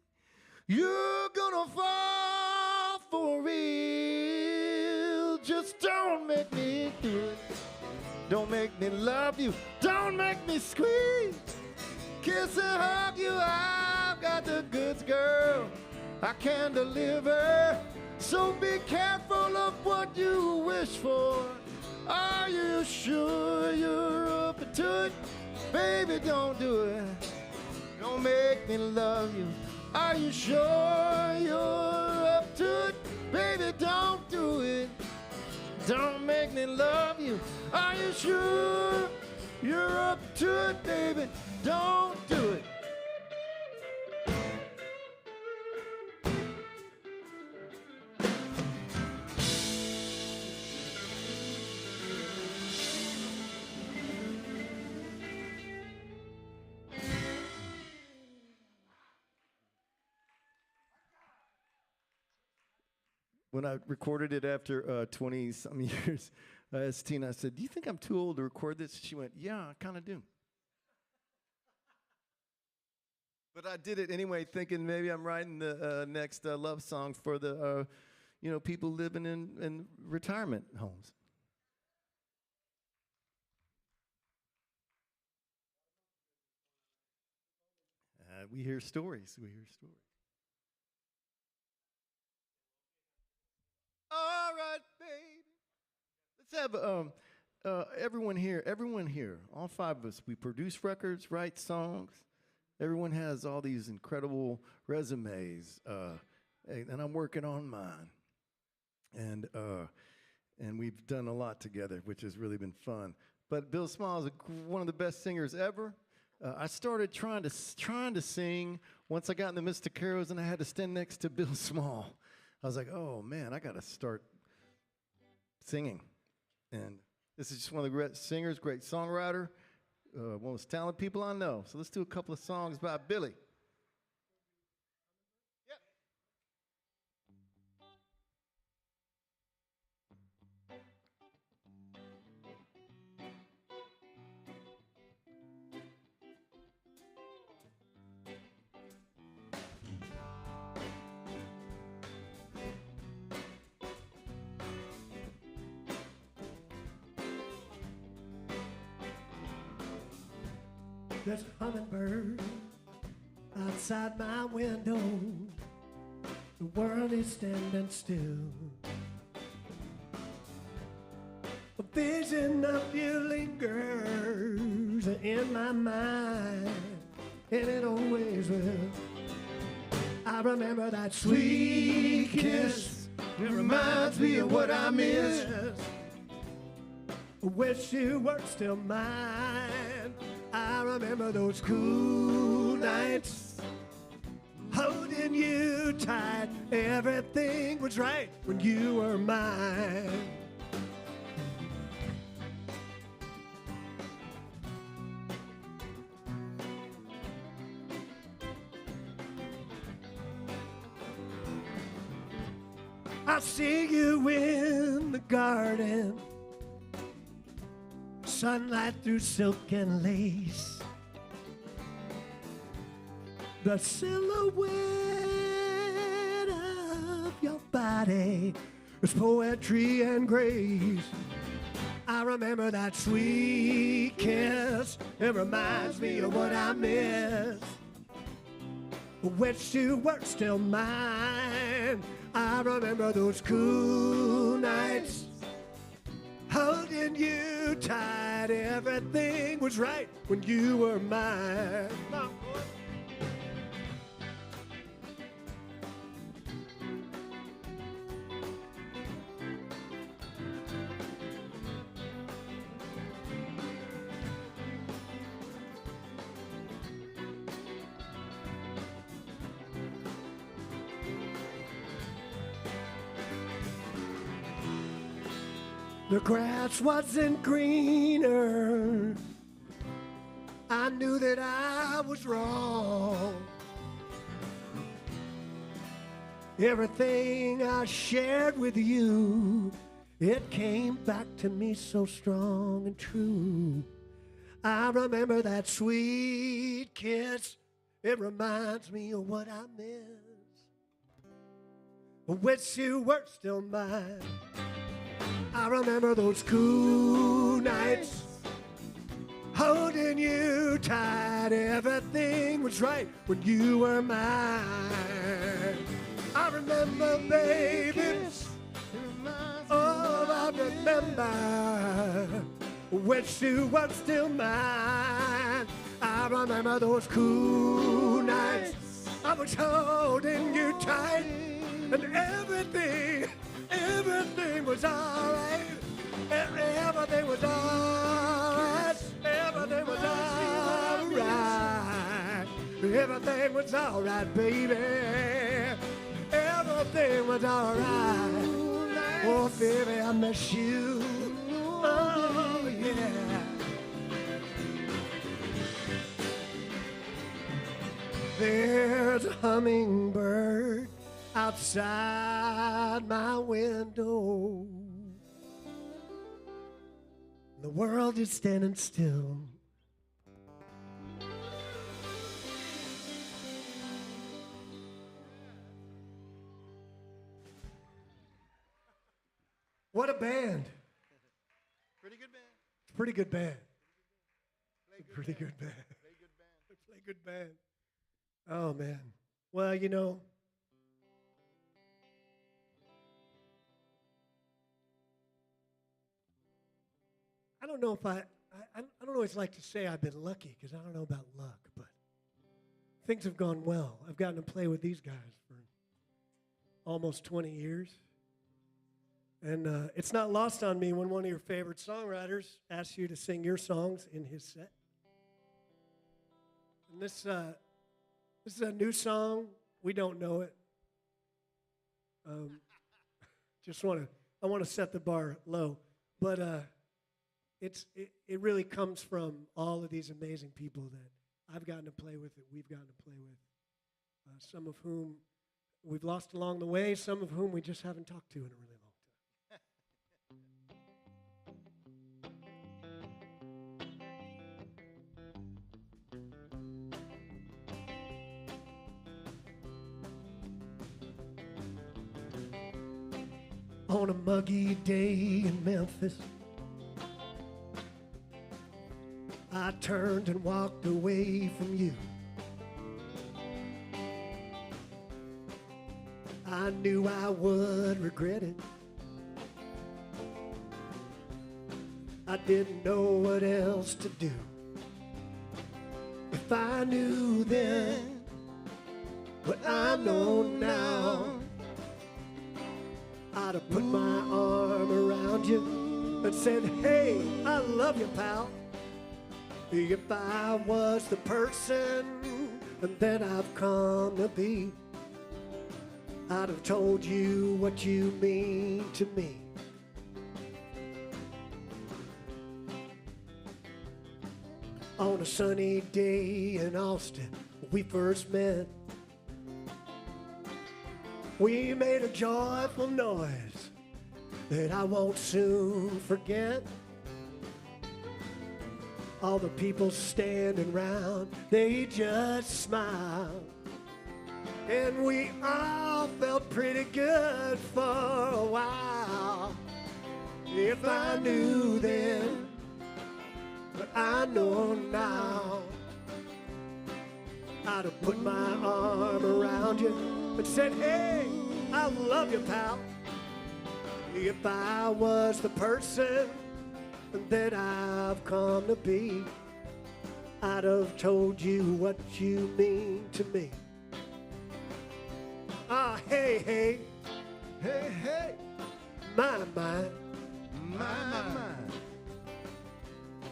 you're gonna fall for real. Just don't make me do it. Don't make me love you. Don't make me squeeze. Kiss and hug you. I've got the goods, girl. I can deliver. So be careful of what you wish for. Are you sure you're up to it? Baby, don't do it. Don't make me love you. Are you sure you're up to it? Baby, don't do it. Don't make me love you. Are you sure you're up to it, baby? Don't do it. When I recorded it after 20-some years, I asked Tina, I said, do you think I'm too old to record this? She went, yeah, I kind of do. But I did it anyway, thinking maybe I'm writing the next love song for the, people living in retirement homes. We hear stories. We hear stories. All right, baby. Let's have everyone here, all five of us. We produce records, write songs. Everyone has all these incredible resumes, and I'm working on mine. And we've done a lot together, which has really been fun. But Bill Small is one of the best singers ever. I started trying to sing once I got in the Mystic Heroes, and I had to stand next to Bill Small. I was like, oh man, I got to start singing. And this is just one of the great singers, great songwriter, one of the most talented people I know. So let's do a couple of songs by Billy. There's a hummingbird outside my window. The world is standing still. A vision of you lingers in my mind, and it always will. I remember that sweet kiss. It reminds me of what I miss. Wish you were still mine. I remember those cool nights, holding you tight. Everything was right when you were mine. I see you in the garden, sunlight through silk and lace. The silhouette of your body is poetry and grace. I remember that sweet kiss. It reminds me of what I miss. Wish you were still mine. I remember those cool nights, holding you tight. Everything was right when you were mine. The grass wasn't greener. I knew that I was wrong. Everything I shared with you, it came back to me so strong and true. I remember that sweet kiss. It reminds me of what I miss. I wish you were still mine. I remember those cool nights, holding you tight. Everything was right when you were mine. I remember, baby. Oh, I remember. Wish you were still mine. I remember those cool nights. I was holding you tight, and everything was alright. Everything was alright. Everything was alright. Everything was alright, baby. Everything was alright. Oh, baby, I miss you. Oh, yeah. There's a hummingbird outside my window. world is standing still. What a band. Pretty good band. Pretty good band. Pretty good band. Play good band. Oh, man. Well, you know, I don't know if I don't always like to say I've been lucky because I don't know about luck, but things have gone well. I've gotten to play with these guys for almost 20 years. And it's not lost on me when one of your favorite songwriters asks you to sing your songs in his set. And this is a new song. We don't know it. I want to set the bar low, but it really comes from all of these amazing people that I've gotten to play with, that we've gotten to play with. Some of whom we've lost along the way, some of whom we just haven't talked to in a really long time. On a muggy day in Memphis, I turned and walked away from you. I knew I would regret it. I didn't know what else to do. If I knew then what I know now, I'd have put my arm around you and said, hey, I love you, pal. If I was the person that I've come to be, I'd have told you what you mean to me. On a sunny day in Austin, we first met. We made a joyful noise that I won't soon forget. All the people standing round, they just smiled. And we all felt pretty good for a while. If I knew then what I know now, I'd have put my arm around you and said, hey, I love you, pal. If I was the person that I've come to be, I'd have told you what you mean to me. Ah, hey, hey, Hey, hey, my, my.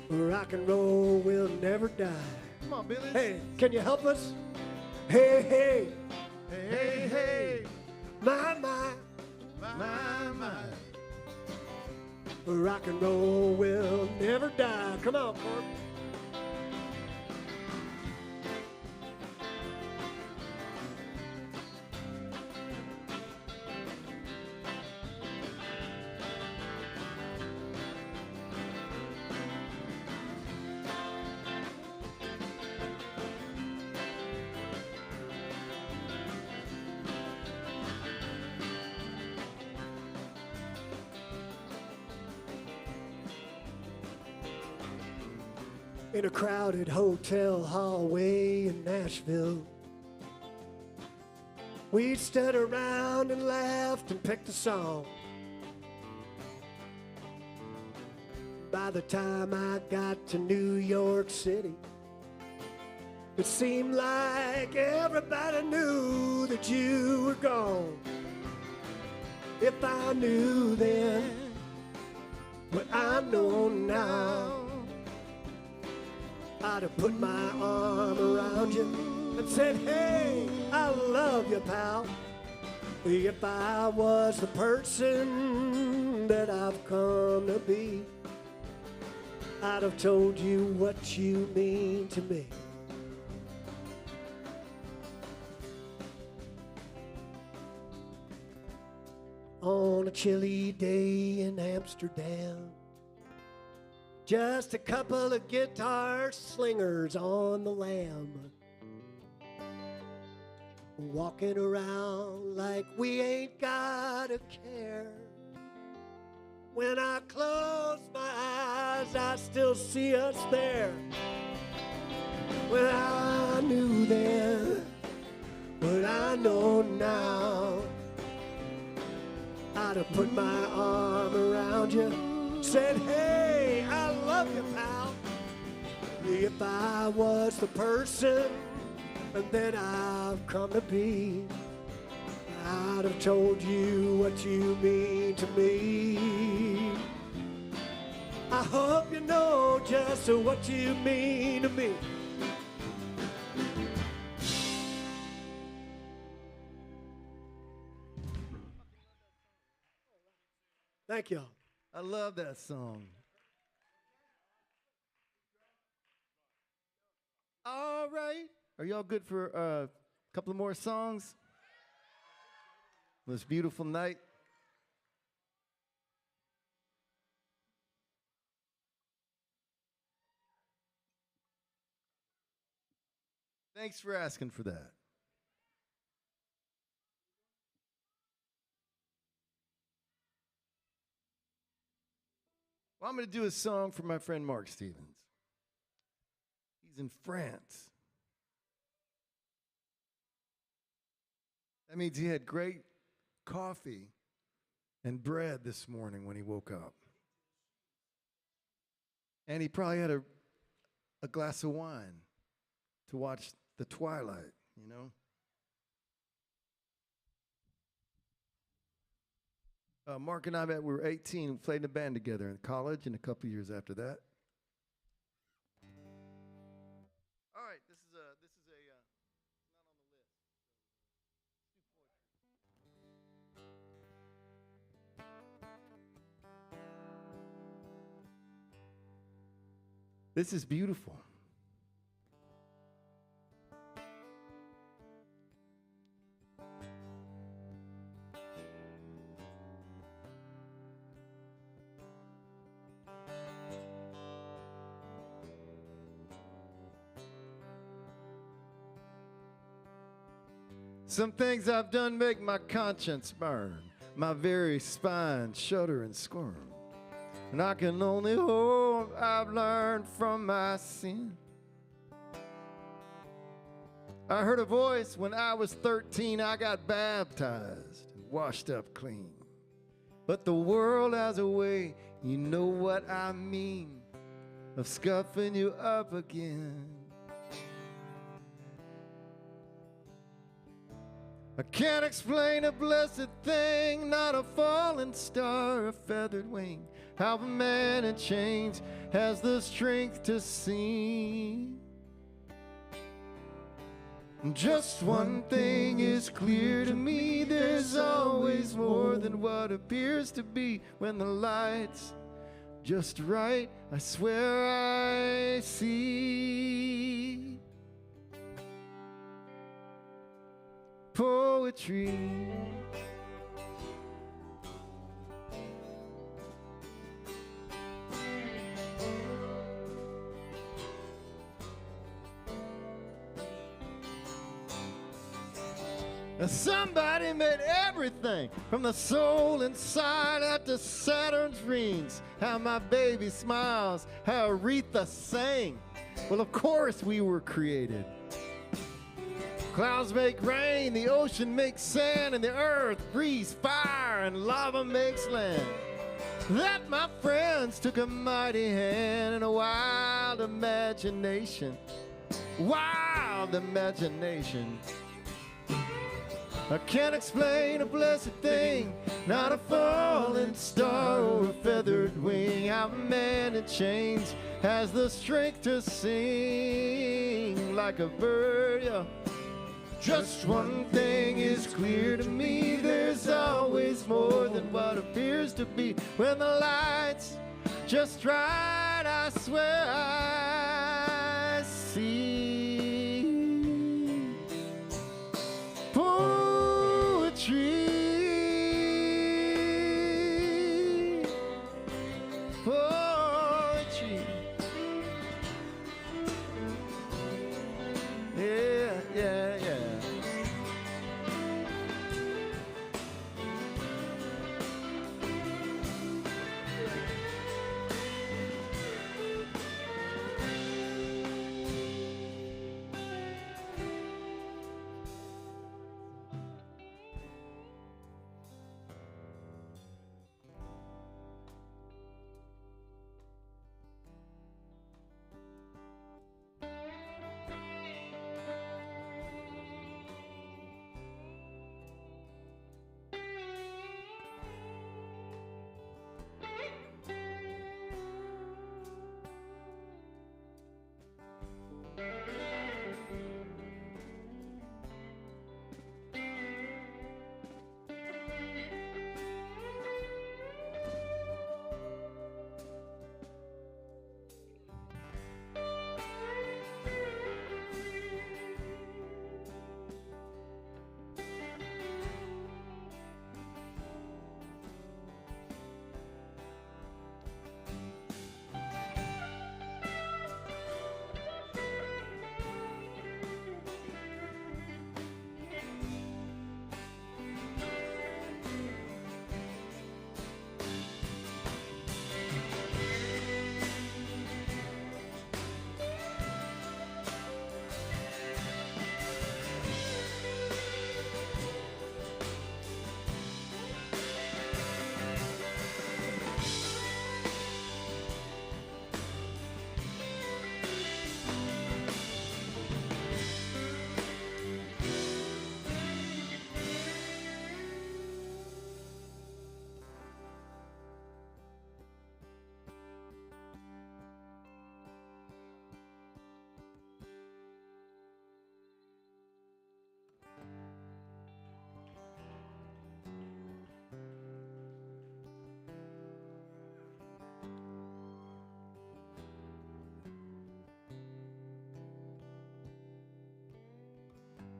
rock and roll will never die. Come on, Billy. Hey, can you help us? Hey, hey, Hey, hey, my, rock and roll will never die. Come on, Corp. In a crowded hotel hallway in Nashville, we stood around and laughed and picked a song. By the time I got to New York City, it seemed like everybody knew that you were gone. If I knew then what I know now, I'd have put my arm around you and said, hey, I love you, pal. If I was the person that I've come to be, I'd have told you what you mean to me. On a chilly day in Amsterdam, Just a couple of guitar slingers on the lam, walking around like we ain't got a care. When I close my eyes, I still see us there. Well, I knew then what I know now. I'd have put my arm around you, said, hey, I love you, pal. If I was the person that I've come to be, I'd have told you what you mean to me. I hope you know just what you mean to me. Thank y'all. I love that song. All right. Are y'all good for a couple of more songs? This beautiful night. Thanks for asking for that. Well, I'm going to do a song for my friend Mark Stevens. He's in France. That means he had great coffee and bread this morning when he woke up. And he probably had a glass of wine to watch the twilight, you know? Mark and I met, we were 18, we played in a band together in college and a couple years after that. All right, this is a not on the list. This is beautiful. Some things I've done make my conscience burn, my very spine shudder and squirm. And I can only hope I've learned from my sin. I heard a voice when I was 13, I got baptized and washed up clean. But the world has a way, you know what I mean, of scuffing you up again. I can't explain a blessed thing, not a falling star, a feathered wing. How a man in chains has the strength to sing. Just one thing is clear to me, there's always more than what appears to be. When the light's just right, I swear I see poetry. Somebody made everything, from the soul inside out to Saturn's rings. How my baby smiles, how Aretha sang. Well, of course we were created. Clouds make rain, the ocean makes sand, and the earth breathes fire, and lava makes land. That, my friends, took a mighty hand and a wild imagination. Wild imagination. I can't explain a blessed thing, not a falling star or a feathered wing. How a man in chains has the strength to sing like a bird, yeah. Just one thing is clear to me, there's always more than what appears to be. When the light's just right, I swear I see poetry. Poetry.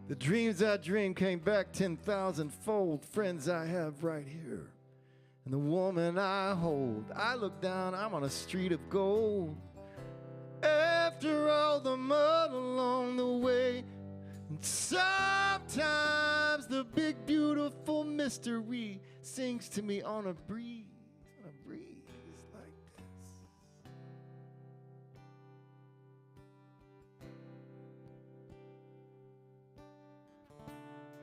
The dreams I dreamed came back 10,000-fold. Friends I have right here. And the woman I hold. I look down, I'm on a street of gold. After all the mud along the way. And sometimes the big beautiful mystery sings to me on a breeze. On a breeze like this.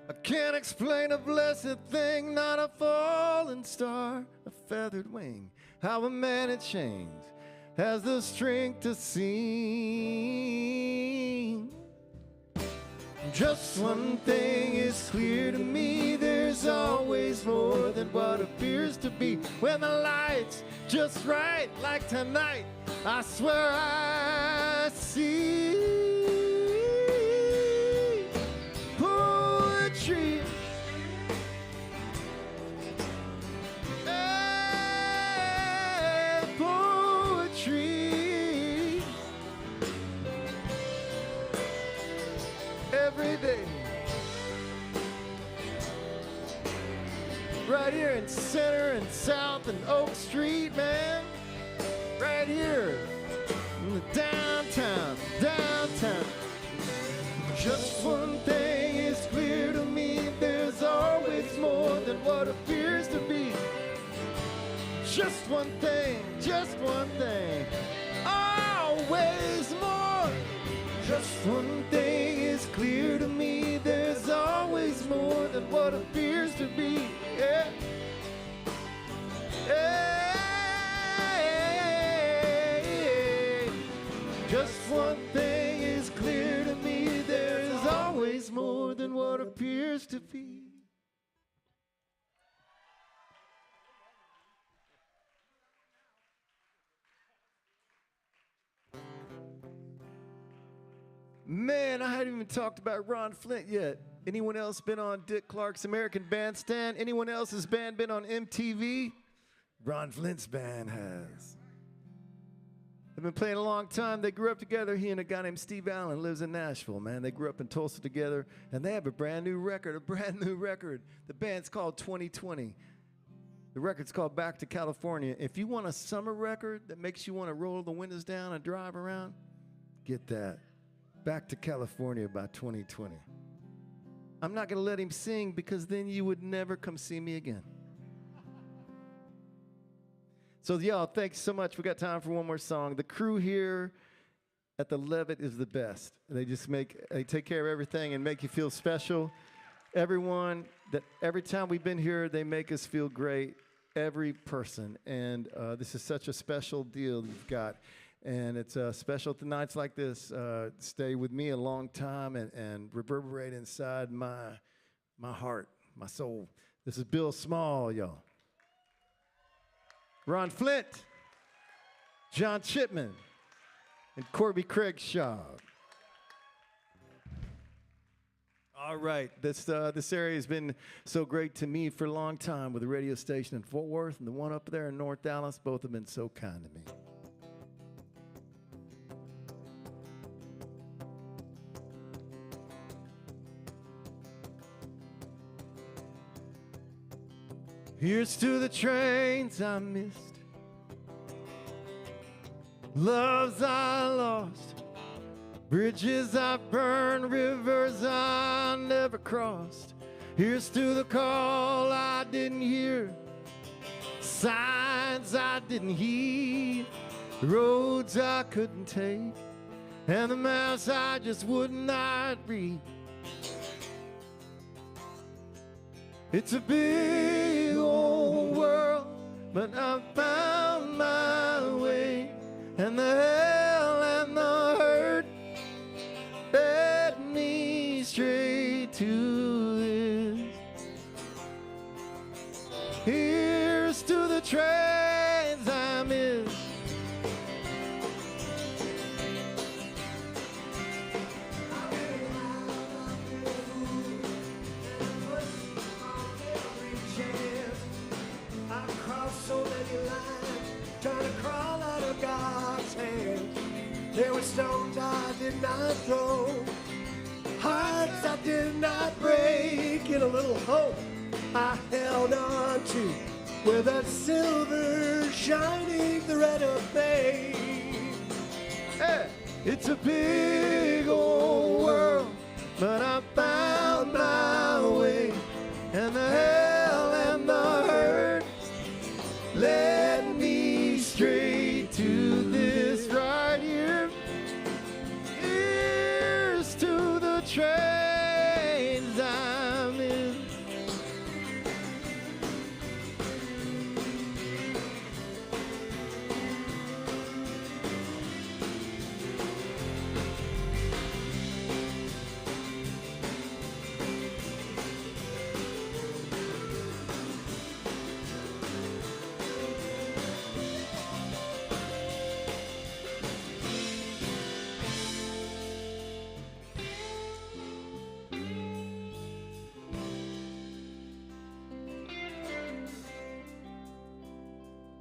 I can't explain a blessed thing, not a fallen star, a feathered wing. How a man in chains has the strength to sing. Just one thing is clear to me, there's always more than what appears to be. When the light's just right, like tonight, I swear I see poetry. And poetry every day. Right here in Center and South and Oak Street, man. Right here in the downtown. Just one thing is clear to me, there's always more than what appears to be. Just one thing, always more. Just one thing is clear to me, there's always more than what appears to be. Yeah. Hey. Just one thing is clear to me, there's always more than what appears to be. Man, I hadn't even talked about Ron Flint yet. Anyone else been on Dick Clark's American Bandstand? Anyone else's band been on MTV? Ron Flint's band has. They've been playing a long time. They grew up together. He and a guy named Steve Allen lives in Nashville, man. They grew up in Tulsa together, and they have a brand new record. The band's called 2020. The record's called Back to California. If you want a summer record that makes you want to roll the windows down and drive around, get that. Back to California by 2020. I'm not going to let him sing because then you would never come see me again. So y'all, thanks so much. We got time for one more song. The crew here at the Levitt is the best. They take care of everything and make you feel special. Everyone, that every time we've been here, they make us feel great. Every person. And this is such a special deal you've got. And it's special to nights like this. Stay with me a long time and reverberate inside my heart, my soul. This is Bill Small, y'all. Ron Flint, John Chipman, and Corby Craigshaw. All right, this area has been so great to me for a long time with the radio station in Fort Worth and the one up there in North Dallas. Both have been so kind to me. Here's to the trains I missed, loves I lost, bridges I burned, rivers I never crossed. Here's to the call I didn't hear, signs I didn't heed, roads I couldn't take, and the maps I just would not read. It's a big old world, but I found my way, and the hell and the hurt led me straight to this. Here's to the trains I miss. There were stones I did not throw, hearts I did not break, and a little hope I held on to, with a silver shining thread of faith. Hey, it's a big old world, but I found my way, and the hell and the hurt led me straight to this right here. Here's to the trains I'm in.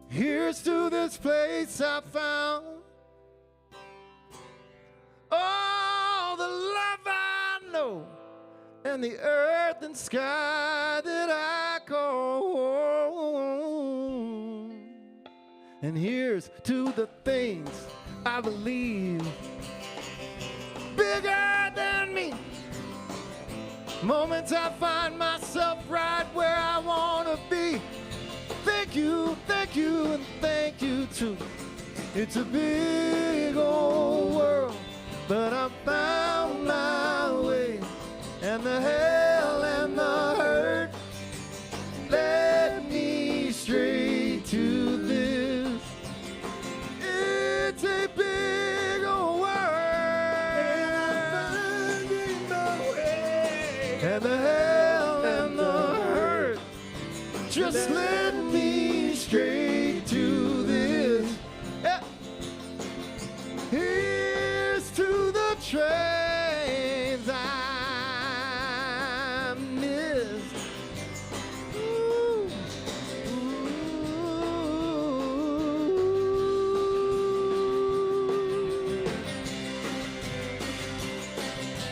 Here's to this place I found, all the love I know, and the earth and sky that I call home. And here's to the things I believe, bigger than me, moments I find myself right where I want to be. Thank you, and thank you too. It's a big old world, but I found my way, and the hell and the hurt led me straight to this. It's a big old world, and I'm finding my way, and the hell and the hurt just led me straight to this. Yeah. Here's to the trains I missed. Ooh. Ooh.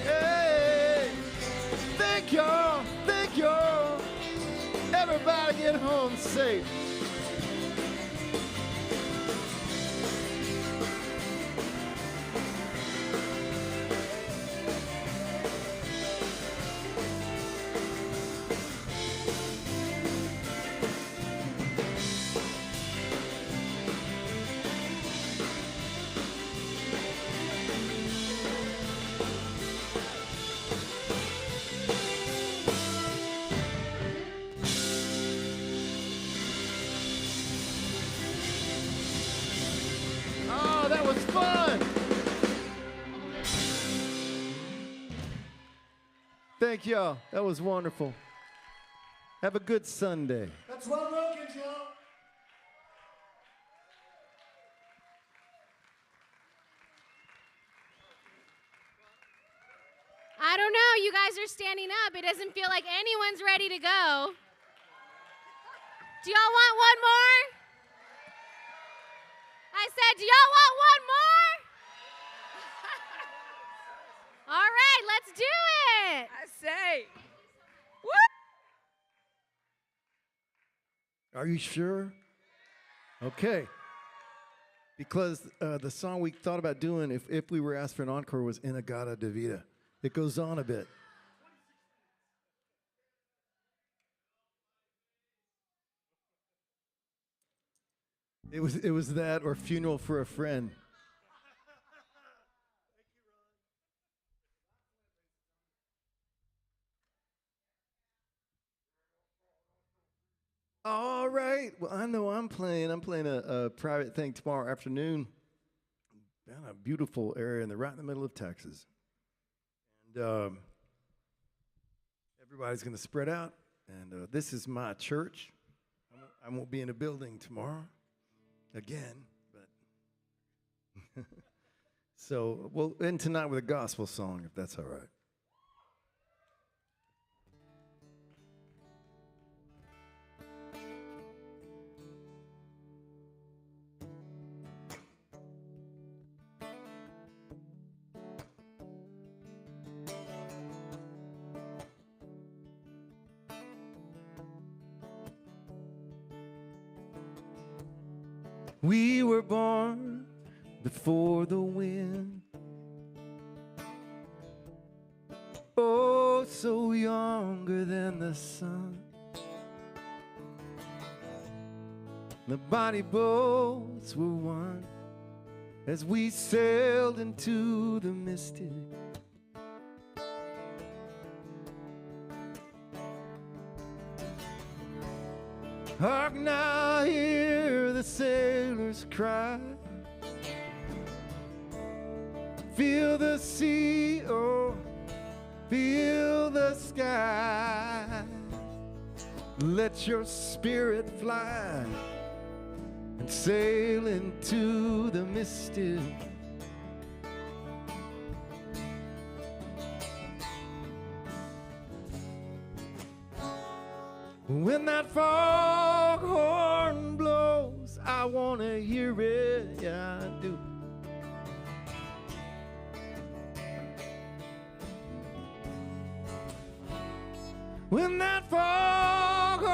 Hey, thank y'all, thank y'all. Everybody get home safe. Oh, that was fun. Thank y'all. That was wonderful. Have a good Sunday. That's well broken, Joe. I don't know. You guys are standing up. It doesn't feel like anyone's ready to go. Do y'all want one more? I said, do y'all want one more? All right, let's do it. I say, woo! Are you sure? Okay. Because the song we thought about doing, if we were asked for an encore, was Inagata Davida. It goes on a bit. It was that or Funeral for a Friend. All right. Well, I know I'm playing a private thing tomorrow afternoon down a beautiful area right in the middle of Texas. And everybody's going to spread out. And this is my church. I won't be in a building tomorrow again, but so we'll end tonight with a gospel song, if that's all right. We were born before the wind. Oh, so younger than the sun. The body boats were one as we sailed into the mystic. Hark now, hear the sailors cry. Feel the sea, oh, feel the sky. Let your spirit fly and sail into the mystic. When that foghorn blows, I want to hear it, yeah, I do. When that foghorn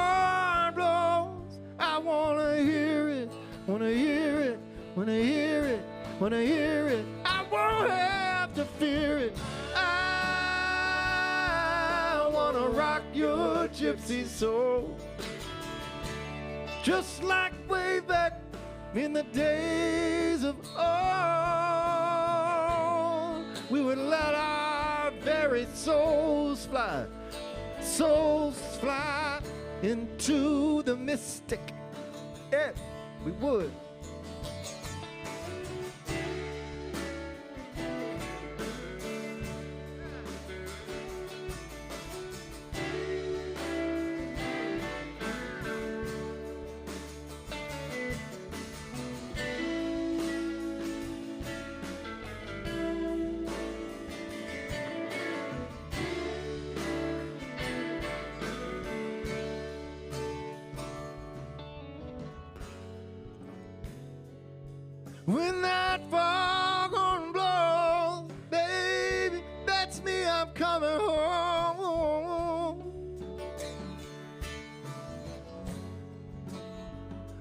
blows, I want to hear it, want to hear it, want to hear it, want to hear it. I won't have to fear it. I want to rock your gypsy soul, just like way back in the days of old. We would let our very souls fly into the mystic. Yeah, we would. When that foghorn blows, baby, that's me, I'm coming home.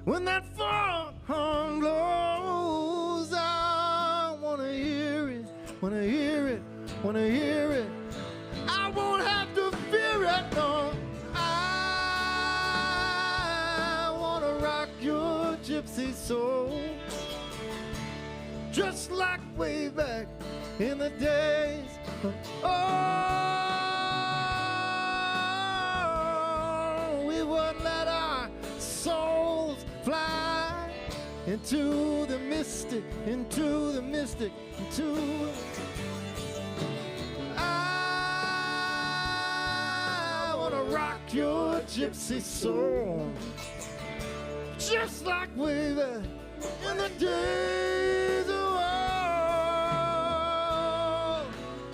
When that foghorn blows, I want to hear it, want to hear it, want to hear it. I won't have to fear it, no. I want to rock your gypsy soul, just like way back in the days of old. We would let our souls fly into the mystic, into the mystic, into. I want to rock your gypsy soul, just like way back in the days of old.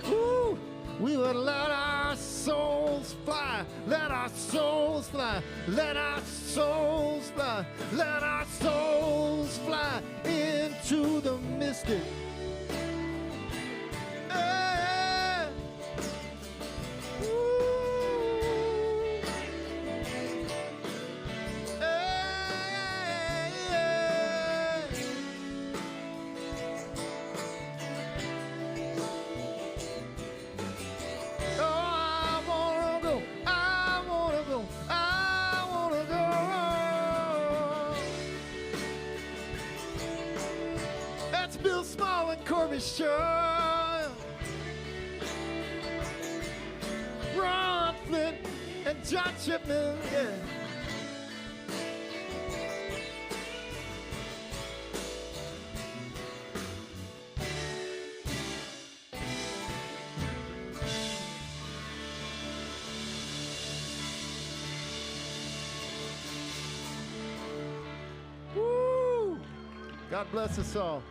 Ooh, we would let our souls fly, let our souls fly, let our souls fly, let our souls fly into the mystic. Yeah. Ooh. Bill Small and Corby Shaw, Ron Flint and John Chipman, yeah. Woo! God bless us all.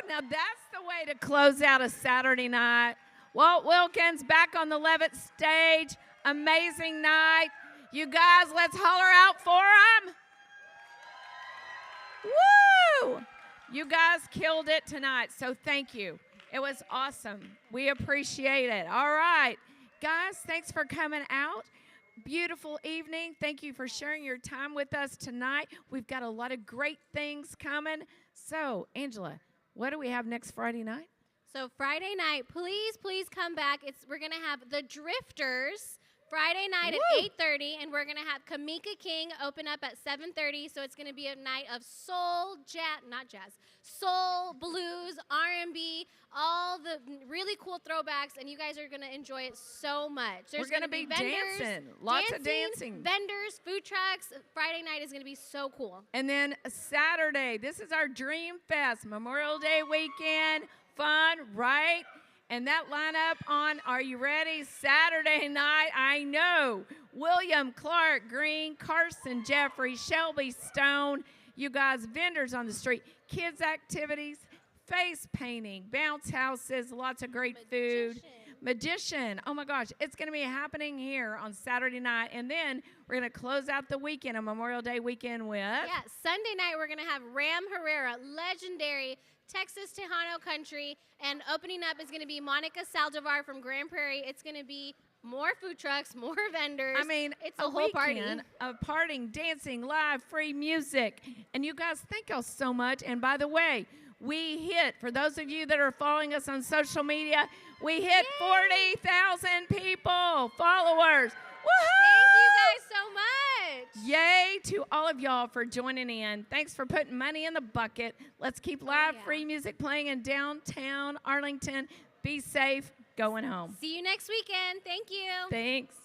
Now that's the way to close out a Saturday night. Walt Wilkins back on the Levitt stage. Amazing night. You guys, let's holler out for him. Woo! You guys killed it tonight, so thank you. It was awesome. We appreciate it. All right. Guys, thanks for coming out. Beautiful evening. Thank you for sharing your time with us tonight. We've got a lot of great things coming. So, Angela, what do we have next Friday night? So Friday night, please come back. We're going to have The Drifters Friday night at 8:30, and we're going to have Kamika King open up at 7:30. So it's going to be a night of soul, soul, blues, R&B, all the really cool throwbacks, and you guys are going to enjoy it so much. We're going to be dancing, lots of dancing. Vendors, food trucks. Friday night is going to be so cool. And then Saturday, this is our Dream Fest, Memorial Day weekend, fun, right? And that lineup on, are you ready? Saturday night, I know. William, Clark, Green, Carson, Jeffrey, Shelby, Stone. You guys, vendors on the street, kids' activities, face painting, bounce houses, lots of great food. Magician. Oh, my gosh. It's going to be happening here on Saturday night. And then we're going to close out the weekend, a Memorial Day weekend with. Yeah, Sunday night we're going to have Ram Herrera, legendary Texas Tejano country, and opening up is going to be Monica Saldivar from Grand Prairie. It's going to be more food trucks, more vendors. I mean, it's a whole party of partying, dancing, live, free music. And you guys, thank y'all so much. And by the way, we hit, for those of you that are following us on social media, we hit 40,000 people, followers. Woohoo! Thank you guys so much. Yay to all of y'all for joining in. Thanks for putting money in the bucket. Let's keep live free music playing in downtown Arlington. Be safe going home. See you next weekend. Thank you. Thanks.